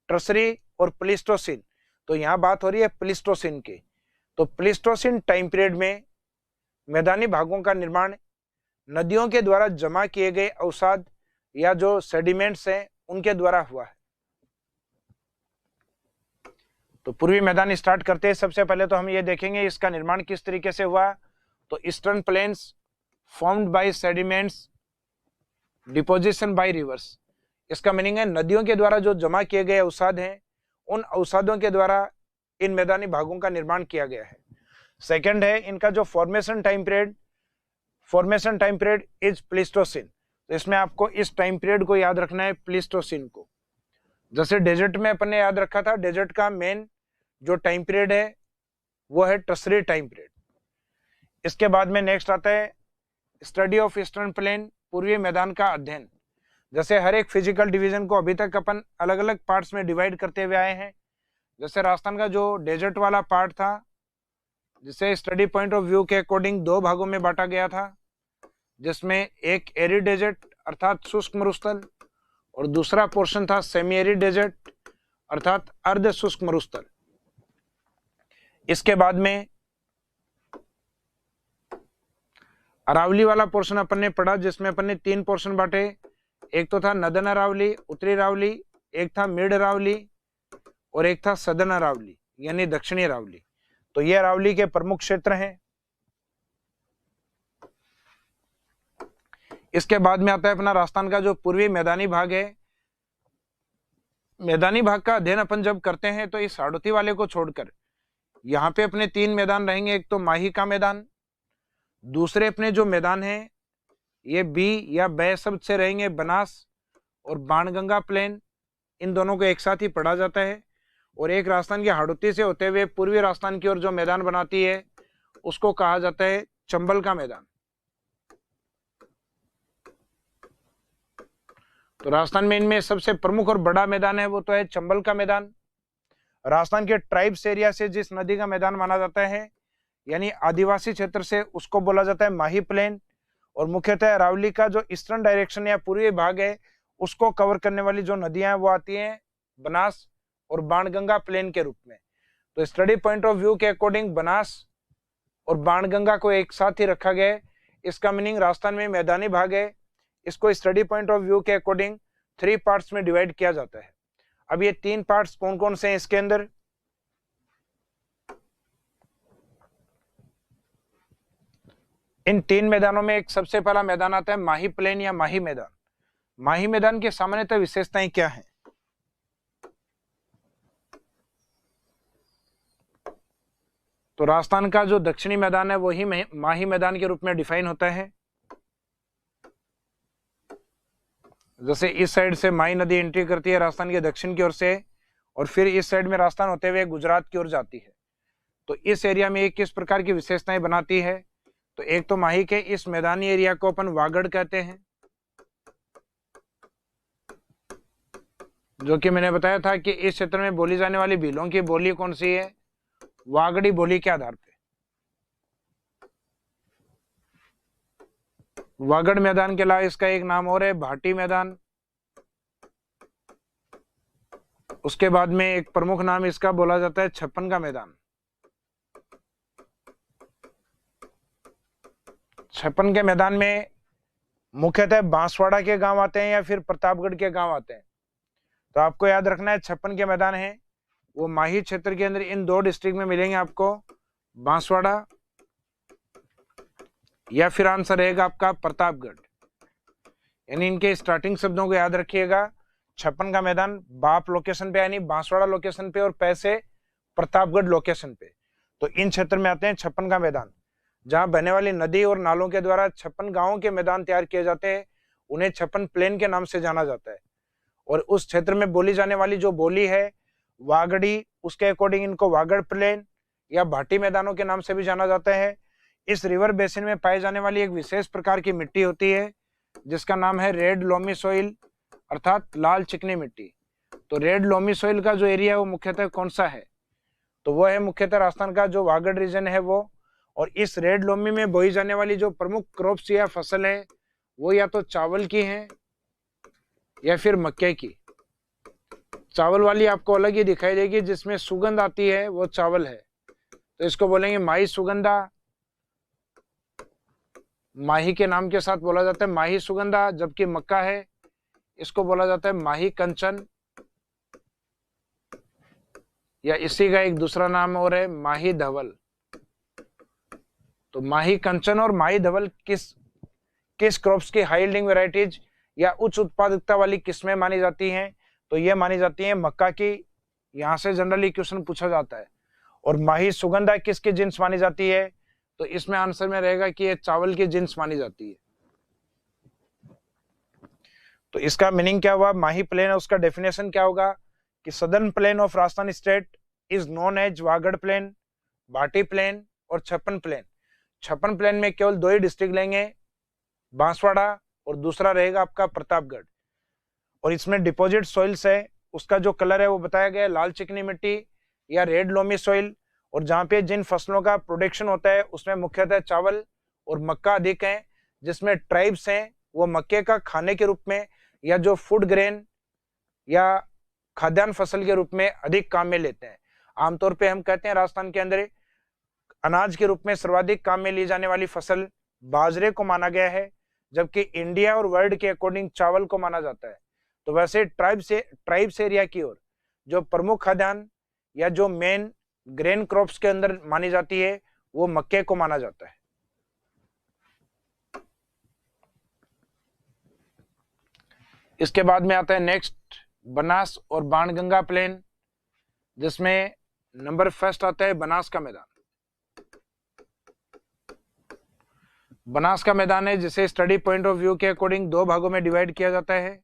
S1: ट्रसरी और प्लीस्टोसिन। तो यहाँ बात हो रही है प्लीस्टोसिन की। तो प्लीस्टोसिन टाइम पीरियड में मैदानी भागों का निर्माण नदियों के द्वारा जमा किए गए अवसाद या जो सेडिमेंट्स हैं उनके द्वारा हुआ है। तो पूर्वी मैदान स्टार्ट करते हैं, सबसे पहले तो हम ये देखेंगे इसका निर्माण किस तरीके से हुआ। तो eastern plains formed by sediments deposition by rivers. इसका मीनिंग है नदियों के द्वारा जो जमा किए गए अवसाद हैं उन अवसादों के द्वारा इन मैदानी भागों का निर्माण किया गया है। सेकंड है इनका जो formation time period is Pleistocene. तो इसमें आपको इस टाइम पीरियड को याद रखना है, प्लीस्टोसिन को। जैसे डेजर्ट में अपन ने याद रखा था, डेजर्ट का मेन जो टाइम पीरियड है वो है ट्रसरी टाइम पीरियड। इसके बाद में नेक्स्ट आता है स्टडी ऑफ ईस्टर्न प्लेन, पूर्वी मैदान का अध्ययन। जैसे हर एक फिजिकल डिवीजन को अभी तक अपन अलग अलग पार्ट्स में डिवाइड करते हुए आए हैं। जैसे राजस्थान का जो डेजर्ट वाला पार्ट था, जिसे स्टडी पॉइंट ऑफ व्यू के अकॉर्डिंग दो भागों में बांटा गया था, जिसमें एक एरिड डेजर्ट अर्थात शुष्क मरुस्थल और दूसरा पोर्शन था सेमी एरिड डेजर्ट अर्थात अर्ध शुष्क मरुस्थल। इसके बाद में अरावली वाला पोर्शन अपन ने पढ़ा, जिसमें अपन ने 3 पोर्शन बांटे। एक तो था नदन अरावली, उत्तरी अरावली, एक था मिड अरावली और एक था सदन अरावली यानी दक्षिणी अरावली। तो ये अरावली के प्रमुख क्षेत्र हैं। इसके बाद में आता है अपना राजस्थान का जो पूर्वी मैदानी भाग है। मैदानी भाग का अध्ययन अपन जब करते हैं तो इस हाड़ौती वाले को छोड़कर यहाँ पे अपने 3 मैदान रहेंगे। एक तो माही का मैदान, दूसरे अपने जो मैदान हैं ये बी या बै शब्द से रहेंगे बनास और बाणगंगा प्लेन, इन दोनों को एक साथ ही पढ़ा जाता है। और एक राजस्थान की हाड़ौती से होते हुए पूर्वी राजस्थान की ओर जो मैदान बनाती है उसको कहा जाता है चंबल का मैदान। तो राजस्थान में इनमें सबसे प्रमुख और बड़ा मैदान है वो तो है चंबल का मैदान। राजस्थान के ट्राइब्स एरिया से जिस नदी का मैदान माना जाता है यानी आदिवासी क्षेत्र से, उसको बोला जाता है माही प्लेन। और मुख्यतः अरावली का जो ईस्टर्न डायरेक्शन या पूर्वी भाग है उसको कवर करने वाली जो नदियां हैं वो आती हैं बनास और बाणगंगा प्लेन के रूप में। तो स्टडी पॉइंट ऑफ व्यू के अकॉर्डिंग बनास और बाणगंगा को एक साथ ही रखा गया है। इसका मीनिंग राजस्थान में मैदानी भाग है, इसको स्टडी पॉइंट ऑफ व्यू के अकॉर्डिंग 3 पार्ट्स में डिवाइड किया जाता है। अब ये 3 पार्ट्स कौन कौन से हैं इसके अंदर? इन 3 मैदानों में एक सबसे पहला मैदान आता है माही प्लेन या माही मैदान। माही मैदान की सामान्यतः विशेषताएं क्या हैं? तो राजस्थान का जो दक्षिणी मैदान है वही माही मैदान के रूप में डिफाइन होता है। जैसे इस साइड से माही नदी एंट्री करती है राजस्थान के दक्षिण की ओर से और फिर इस साइड में राजस्थान होते हुए गुजरात की ओर जाती है। तो इस एरिया में एक किस प्रकार की विशेषताएं बनाती है? तो एक तो माही के इस मैदानी एरिया को अपन वागड़ कहते हैं, जो कि मैंने बताया था कि इस क्षेत्र में बोली जाने वाली भीलों की बोली कौन सी है? वागड़ी बोली के आधार पे। वागड़ मैदान के अलावा इसका एक नाम और है भाटी मैदान। उसके बाद में एक प्रमुख नाम इसका बोला जाता है छप्पन का मैदान। छप्पन के मैदान में मुख्यतः बांसवाड़ा के गांव आते हैं या फिर प्रतापगढ़ के गांव आते हैं। तो आपको याद रखना है छप्पन के मैदान है वो माही क्षेत्र के अंदर इन 2 डिस्ट्रिक्ट में मिलेंगे आपको, बांसवाड़ा या फिर आंसर रहेगा आपका प्रतापगढ़। यानी इनके स्टार्टिंग शब्दों को याद रखिएगा। छप्पन का मैदान बाप लोकेशन पे यानी बांसवाड़ा लोकेशन पे और पैसे प्रतापगढ़ लोकेशन पे। तो इन क्षेत्र में आते हैं छप्पन का मैदान, जहां बहने वाली नदी और नालों के द्वारा 56 गांवों के मैदान तैयार किए जाते हैं। उन्हें छप्पन प्लेन के नाम से जाना जाता है। और उस क्षेत्र में बोली जाने वाली जो बोली है वागड़ी, उसके अकॉर्डिंग इनको वागड़ प्लेन या भाटी मैदानों के नाम से भी जाना जाता है। इस रिवर बेसिन में पाई जाने वाली एक विशेष प्रकार की मिट्टी होती है जिसका नाम है रेड लोमी सोइल अर्थात लाल चिकनी मिट्टी। तो रेड लोमी सोइल का जो एरिया है वो मुख्यतः कौन सा है, तो वो है मुख्यतः राजस्थान का जो वागड़ रीजन है वो। और इस रेड लोमी में बोई जाने वाली जो प्रमुख क्रॉप्स या फसल है वो या तो चावल की है या फिर मक्के की। चावल वाली आपको अलग ही दिखाई देगी, जिसमें सुगंध आती है वो चावल है, तो इसको बोलेंगे माही सुगंधा। माही के नाम के साथ बोला जाता है माही सुगंधा। जबकि मक्का है इसको बोला जाता है माही कंचन, या इसी का एक दूसरा नाम और है माही धवल। तो माही कंचन और माही धवल किस क्रॉप्स की हाई यील्डिंग वेराइटीज या उच्च उत्पादकता वाली किस्में मानी जाती हैं, तो ये मानी जाती है मक्का की। यहां से जनरली क्वेश्चन पूछा जाता है। और माही सुगंधा किसकी जिन्स मानी जाती है, तो इसमें आंसर में रहेगा कि ये चावल की जिन्स मानी जाती है। तो इसका मीनिंग क्या हुआ, माही प्लेन है उसका डेफिनेशन क्या होगा कि southern plain of Rajasthan state is known as Vagad plain, Bhati plain और छप्पन प्लेन। छप्पन प्लेन में केवल दो ही डिस्ट्रिक्ट लेंगे, बांसवाड़ा और दूसरा रहेगा आपका प्रतापगढ़। और इसमें डिपॉजिट सॉइल्स है, उसका जो कलर है वो बताया गया है लाल चिकनी मिट्टी या रेड लोमी सॉइल। और जहाँ पे जिन फसलों का प्रोडक्शन होता है उसमें मुख्यतः चावल और मक्का अधिक है, जिसमें ट्राइब्स हैं वो मक्के का खाने के रूप में या जो फूड ग्रेन या खाद्यान्न फसल के रूप में अधिक काम में लेते हैं। आमतौर पे हम कहते हैं राजस्थान के अंदर अनाज के रूप में सर्वाधिक काम में ली जाने वाली फसल बाजरे को माना गया है, जबकि इंडिया और वर्ल्ड के अकॉर्डिंग चावल को माना जाता है। तो वैसे ट्राइब्स एरिया की ओर जो प्रमुख खाद्यान्न या जो मेन ग्रेन क्रॉप्स के अंदर मानी जाती है वो मक्के को माना जाता है। इसके बाद में आता है नेक्स्ट बनास और बाणगंगा प्लेन, जिसमें नंबर फर्स्ट आता है बनास का मैदान। बनास का मैदान है जिसे स्टडी पॉइंट ऑफ व्यू के अकॉर्डिंग दो भागों में डिवाइड किया जाता है।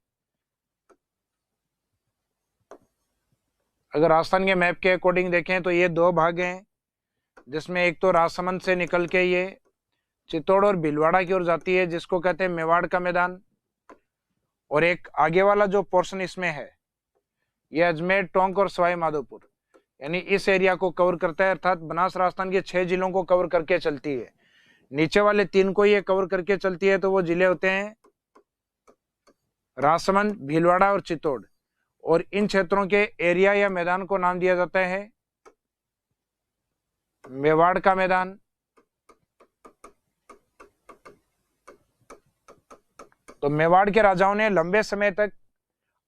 S1: अगर राजस्थान के मैप के अकॉर्डिंग देखें तो ये दो भाग हैं, जिसमें एक तो राजसमंद से निकल के ये चित्तौड़ और भीलवाड़ा की ओर जाती है, जिसको कहते हैं मेवाड़ का मैदान। और एक आगे वाला जो पोर्शन इसमें है ये अजमेर, टोंक और सवाई माधोपुर यानी इस एरिया को कवर करता है। अर्थात बनास राजस्थान के 6 जिलों को कवर करके चलती है। नीचे वाले 3 को ये कवर करके चलती है, तो वो जिले होते हैं राजसमंद, भीलवाड़ा और चित्तौड़। और इन क्षेत्रों के एरिया या मैदान को नाम दिया जाता है मेवाड़ का मैदान। तो मेवाड़ के राजाओं ने लंबे समय तक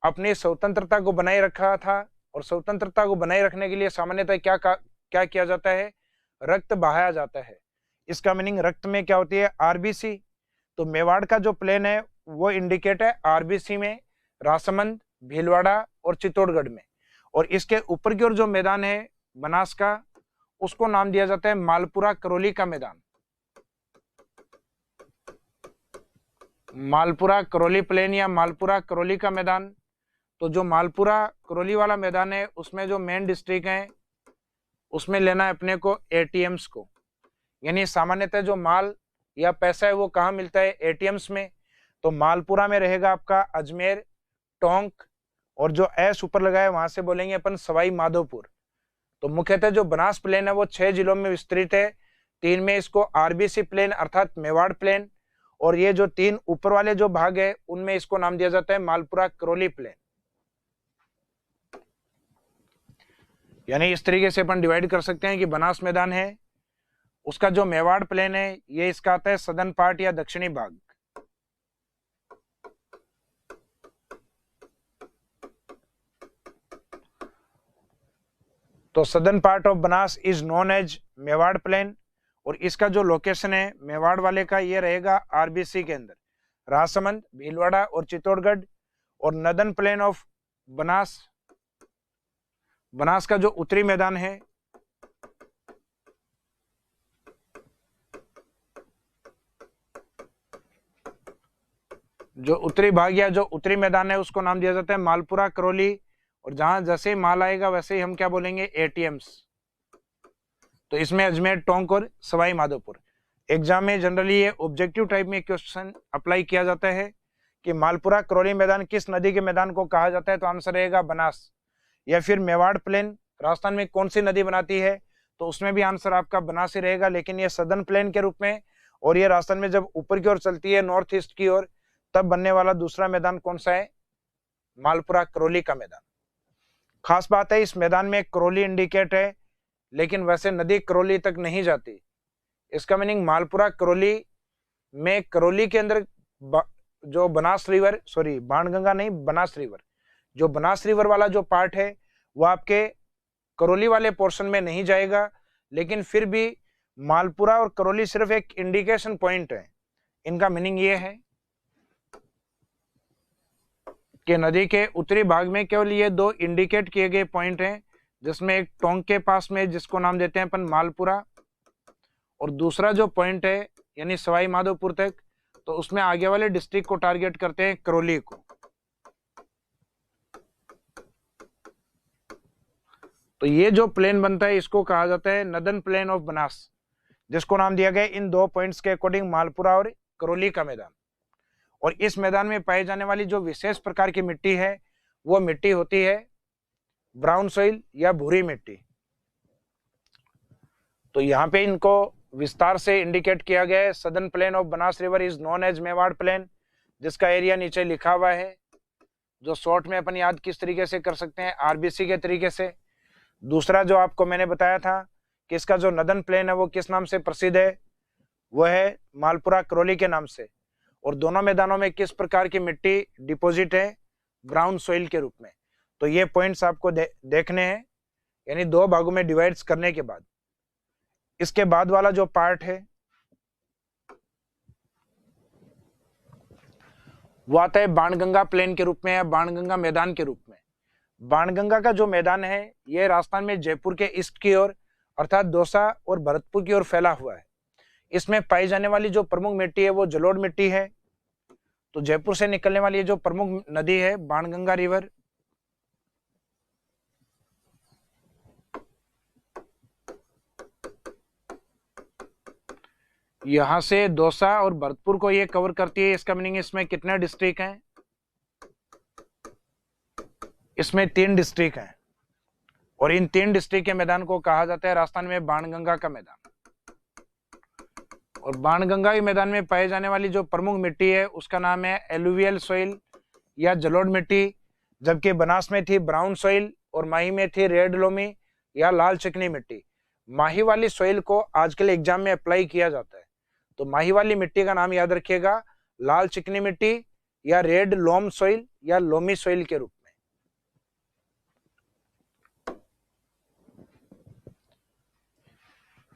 S1: अपनी स्वतंत्रता को बनाए रखा था, और स्वतंत्रता को बनाए रखने के लिए सामान्यतः क्या किया जाता है, रक्त बहाया जाता है। इसका मीनिंग रक्त में क्या होती है, आरबीसी। तो मेवाड़ का जो प्लेन है वो इंडिकेट है आरबीसी में, राजसमंद, भीलवाड़ा और चित्तौड़गढ़ में। और इसके ऊपर की ओर जो मैदान है बनास का, उसको नाम दिया जाता है मालपुरा करौली का मैदान। मालपुरा करौली प्लेन या मालपुरा करौली का मैदान। तो जो मालपुरा करौली वाला मैदान है उसमें जो मेन डिस्ट्रिक्ट है उसमें लेना है अपने को एटीएम्स को, यानी सामान्यतः जो माल या पैसा है वो कहाँ मिलता है, एटीएम्स में। तो मालपुरा में रहेगा आपका अजमेर, टोंक, और जो एस ऊपर लगा है वहां से बोलेंगे अपन सवाई माधोपुर। तो मुख्यतः जो बनास प्लेन है वो 6 जिलों में विस्तृत है। 3 में इसको आरबीसी प्लेन अर्थात मेवाड़ प्लेन, और ये जो 3 ऊपर वाले जो भाग है उनमें इसको नाम दिया जाता है मालपुरा करौली प्लेन। यानी इस तरीके से अपन डिवाइड कर सकते हैं कि बनास मैदान है उसका जो मेवाड़ प्लेन है ये इसका आता है सदर्न पार्ट या दक्षिणी भाग। तो southern part of Banas is known as Mewar plain, और इसका जो लोकेशन है मेवाड़ वाले का ये रहेगा आरबीसी के अंदर, राजसमंद, भीलवाड़ा और चित्तौड़गढ़। और northern plane of Banas, Banas का जो उत्तरी मैदान है जो उत्तरी भाग या जो उत्तरी मैदान है उसको नाम दिया जाता है मालपुरा करौली। और जहां जैसे ही माल आएगा वैसे ही हम क्या बोलेंगे, एटीएम्स। तो इसमें अजमेर, टोंक और सवाई माधोपुर। एग्जाम में जनरली ये ऑब्जेक्टिव टाइप में क्वेश्चन अप्लाई किया जाता है कि मालपुरा करौली मैदान किस नदी के मैदान को कहा जाता है, तो आंसर रहेगा बनास। या फिर मेवाड़ प्लेन राजस्थान में कौन सी नदी बनाती है, तो उसमें भी आंसर आपका बनास ही रहेगा, लेकिन ये सदर्न प्लेन के रूप में, और ये राजस्थान में जब ऊपर की ओर चलती है नॉर्थ ईस्ट की ओर, तब बनने वाला दूसरा मैदान कौन सा है, मालपुरा करौली का मैदान। खास बात है इस मैदान में करौली इंडिकेट है, लेकिन वैसे नदी करौली तक नहीं जाती। इसका मीनिंग मालपुरा करौली में करौली के अंदर जो बनास रिवर, सॉरी बाणगंगा नहीं, बनास रिवर, जो बनास रिवर वाला जो पार्ट है वो आपके करौली वाले पोर्शन में नहीं जाएगा, लेकिन फिर भी मालपुरा और करौली सिर्फ एक इंडिकेशन पॉइंट है। इनका मीनिंग ये है कि नदी के उत्तरी भाग में केवल ये दो इंडिकेट किए गए पॉइंट हैं, जिसमें एक टोंक के पास में जिसको नाम देते हैं अपन मालपुरा, और दूसरा जो पॉइंट है यानी सवाई माधोपुर तक, तो उसमें आगे वाले डिस्ट्रिक्ट को टारगेट करते हैं, करौली को। तो ये जो प्लेन बनता है इसको कहा जाता है नदन प्लेन ऑफ बनास, जिसको नाम दिया गया इन दो पॉइंट्स के अकॉर्डिंग मालपुरा और करौली का मैदान। और इस मैदान में पाई जाने वाली जो विशेष प्रकार की मिट्टी है वो मिट्टी होती है ब्राउन सॉइल या भूरी मिट्टी। तो यहाँ पे इनको विस्तार से इंडिकेट किया गया है। Southern plain of Banas river is known as Mewar plain, जिसका एरिया नीचे लिखा हुआ है, जो शॉर्ट में अपन याद किस तरीके से कर सकते हैं, आरबीसी के तरीके से। दूसरा जो आपको मैंने बताया था कि इसका जो नदन प्लेन है वो किस नाम से प्रसिद्ध है, वो है मालपुरा करौली के नाम से। और दोनों मैदानों में किस प्रकार की मिट्टी डिपॉजिट है, ब्राउन सॉइल के रूप में। तो ये पॉइंट्स आपको देखने हैं, यानी दो भागों में डिवाइड्स करने के बाद। इसके बाद वाला जो पार्ट है वो आता है बाणगंगा प्लेन के रूप में या बाणगंगा मैदान के रूप में। बाणगंगा का जो मैदान है ये राजस्थान में जयपुर के ईस्ट की ओर अर्थात दौसा और भरतपुर की ओर फैला हुआ है। इसमें पाई जाने वाली जो प्रमुख मिट्टी है वो जलोढ़ मिट्टी है। तो जयपुर से निकलने वाली जो प्रमुख नदी है बाणगंगा रिवर, यहां से दौसा और भरतपुर को ये कवर करती है। इसका मीनिंग इसमें कितने डिस्ट्रिक्ट हैं, इसमें 3 डिस्ट्रिक्ट हैं, और इन 3 डिस्ट्रिक्ट के मैदान को कहा जाता है राजस्थान में बाणगंगा का मैदान। और बाणगंगा के मैदान में पाए जाने वाली जो प्रमुख मिट्टी है उसका नाम है एलुवियल सॉइल या जलोढ़ मिट्टी, जबकि बनास में थी ब्राउन सॉइल और माही में थी रेड लोमी या लाल चिकनी मिट्टी। माही वाली सॉइल को आजकल एग्जाम में अप्लाई किया जाता है, तो माही वाली मिट्टी का नाम याद रखिएगा लाल चिकनी मिट्टी या रेड लोम सॉइल या लोमी सॉइल के रूप में।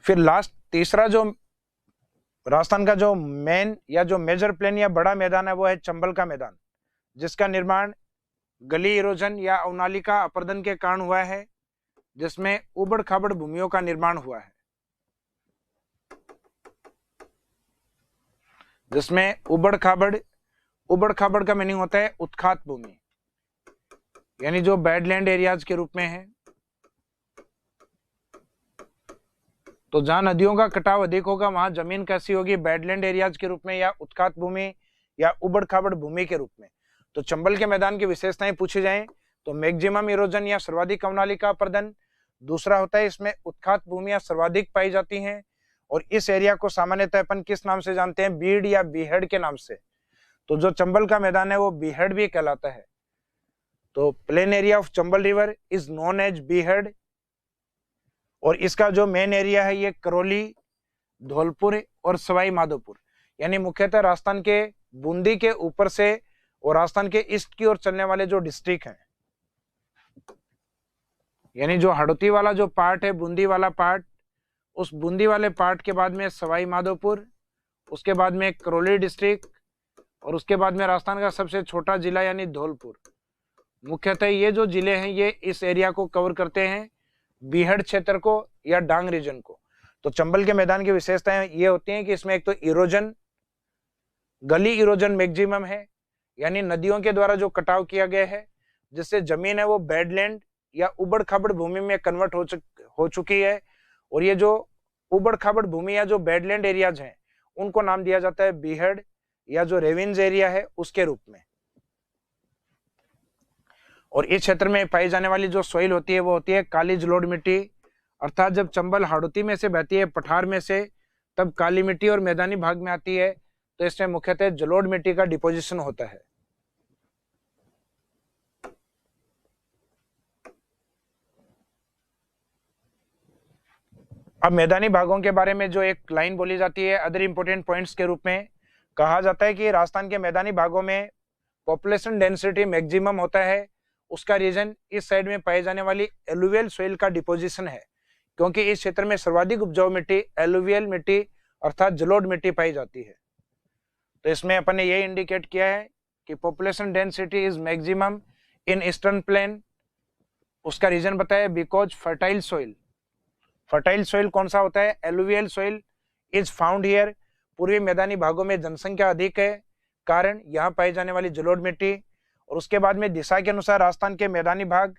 S1: फिर लास्ट तीसरा जो राजस्थान का जो मेन या जो मेजर प्लेन या बड़ा मैदान है वो है चंबल का मैदान, जिसका निर्माण गली इरोजन या अवनालिका अपर्दन के कारण हुआ है, जिसमें उबड़ खाबड़ भूमियों का निर्माण हुआ है। जिसमें उबड़ खाबड़ का मीनिंग होता है उत्खात भूमि, यानी जो बैडलैंड एरियाज के रूप में है। तो जहां नदियों का कटाव अधिक होगा वहां जमीन कैसी होगी, बैडलैंड एरियाज के रूप में या उत्खात भूमि या उबड़ खाबड़ भूमि के रूप में। तो चंबल के मैदान की विशेषताएं पूछी जाएं तो मैक्सिमम इरोजन या सर्वाधिक अवनालिका अपर्दन, दूसरा होता है इसमें उत्खात भूमियां सर्वाधिक पाई जाती हैं, और इस एरिया को सामान्यतः अपन किस नाम से जानते हैं, बीड या बीहेड के नाम से। तो जो चंबल का मैदान है वो बीहेड भी कहलाता है। तो plain area of Chambal river is known as बीहेड, और इसका जो मेन एरिया है ये करौली, धौलपुर और सवाई माधोपुर, यानी मुख्यतः राजस्थान के बूंदी के ऊपर से और राजस्थान के ईस्ट की ओर चलने वाले जो डिस्ट्रिक्ट हैं, यानी जो हड़ौती वाला जो पार्ट है, बूंदी वाला पार्ट, उस बूंदी वाले पार्ट के बाद में सवाई माधोपुर, उसके बाद में करौली डिस्ट्रिक्ट, और उसके बाद में राजस्थान का सबसे छोटा जिला यानी धौलपुर। मुख्यतः ये जो जिले हैं ये इस एरिया को कवर करते हैं, बीहड़ क्षेत्र को या डांग रीजन को। तो चंबल के मैदान की विशेषताएं ये होती हैं कि इसमें एक तो इरोजन, गली इरोजन मैक्सिमम है, यानी नदियों के द्वारा जो कटाव किया गया है जिससे जमीन है वो बैडलैंड या उबड़ खाबड़ भूमि में कन्वर्ट हो चुकी है। और ये जो उबड़ खाबड़ भूमि या जो बैडलैंड एरियाज हैं उनको नाम दिया जाता है बीहड़ या जो रेविन्स एरिया है उसके रूप में। और इस क्षेत्र में पाई जाने वाली जो सोइल होती है वो होती है काली जलोढ़ मिट्टी, अर्थात जब चंबल हाड़ौती में से बहती है, पठार में से, तब काली मिट्टी और मैदानी भाग में आती है, तो इसमें मुख्यतः जलोढ़ मिट्टी का डिपोजिशन होता है। अब मैदानी भागों के बारे में जो एक लाइन बोली जाती है अदर इंपोर्टेंट पॉइंट्स के रूप में, कहा जाता है कि राजस्थान के मैदानी भागों में पॉपुलेशन डेंसिटी मैक्सिमम होता है। उसका रीजन इस साइड में पाई जाने वाली एलुवियल सोइल का डिपोजिशन है, क्योंकि इस क्षेत्र में सर्वाधिक उपजाऊ मिट्टी एलुवियल मिट्टी अर्थात जलोढ़ मिट्टी पाई जाती है। तो इसमें अपन ने ये इंडिकेट किया है कि population density is maximum in eastern plane. उसका रीजन बताया because fertile soil. Fertile soil कौन सा होता है? Alluvial soil is found here. पूर्वी मैदानी भागों में जनसंख्या अधिक है, कारण यहाँ पाई जाने वाली जलोढ़ मिट्टी। और उसके बाद में दिशा के अनुसार राजस्थान के मैदानी भाग,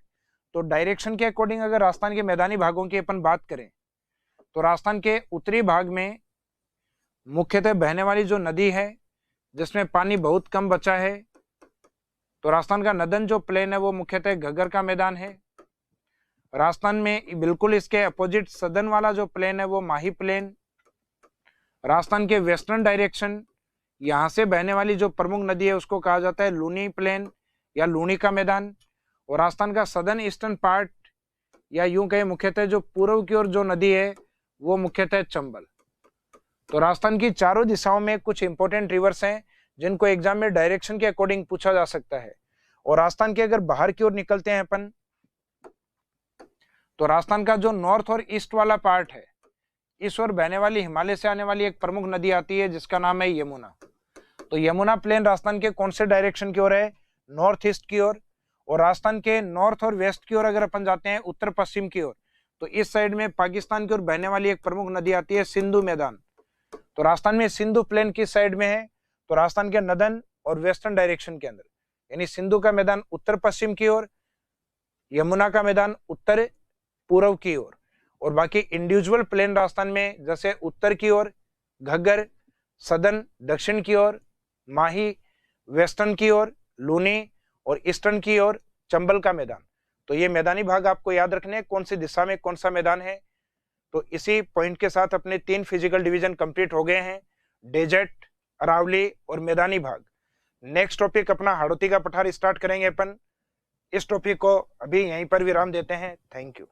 S1: तो डायरेक्शन के अकॉर्डिंग अगर राजस्थान के मैदानी भागों की अपन बात करें तो राजस्थान के उत्तरी भाग में मुख्यतः बहने वाली जो नदी है जिसमें पानी बहुत कम बचा है, तो राजस्थान का नदन जो प्लेन है वो मुख्यतः घग्गर का मैदान है। राजस्थान में बिल्कुल इसके अपोजिट सदन वाला जो प्लेन है वो माही प्लेन। राजस्थान के वेस्टर्न डायरेक्शन यहाँ से बहने वाली जो प्रमुख नदी है उसको कहा जाता है लूनी प्लेन या लूनी का मैदान। और राजस्थान का सदर्न ईस्टर्न पार्ट या यूं कहे मुख्यतः जो पूर्व की ओर जो नदी है वो मुख्यतः चंबल। तो राजस्थान की चारों दिशाओं में कुछ इंपॉर्टेंट रिवर्स हैं जिनको एग्जाम में डायरेक्शन के अकॉर्डिंग पूछा जा सकता है। और राजस्थान के अगर बाहर की ओर निकलते हैं अपन, तो राजस्थान का जो नॉर्थ और ईस्ट वाला पार्ट है, इस ओर बहने वाली हिमालय से आने वाली एक प्रमुख नदी आती है जिसका नाम है यमुना। तो यमुना प्लेन राजस्थान के कौन से डायरेक्शन की ओर है? नॉर्थ ईस्ट की ओर। और राजस्थान के नॉर्थ और वेस्ट की ओर अगर अपन जाते हैं उत्तर पश्चिम की ओर, तो इस साइड में पाकिस्तान की ओर बहने वाली एक प्रमुख नदी आती है सिंधु मैदान। तो राजस्थान में सिंधु प्लेन किस साइड में है? तो राजस्थान के नदन और वेस्टर्न डायरेक्शन के अंदर, यानी सिंधु का मैदान उत्तर पश्चिम की ओर, यमुना का मैदान उत्तर पूर्व की ओर। और बाकी इंडिविजुअल प्लेन राजस्थान में जैसे उत्तर की ओर घग्गर, सदन दक्षिण की ओर माही, वेस्टर्न की ओर लूनी और ईस्टर्न की ओर चंबल का मैदान। तो ये मैदानी भाग आपको याद रखने हैं कौन सी दिशा में कौन सा मैदान है। तो इसी पॉइंट के साथ अपने 3 फिजिकल डिवीजन कंप्लीट हो गए हैं, डेजर्ट, अरावली और मैदानी भाग। नेक्स्ट टॉपिक अपना हाड़ौती का पठार स्टार्ट करेंगे अपन। इस टॉपिक को अभी यहीं पर विराम देते हैं। Thank you.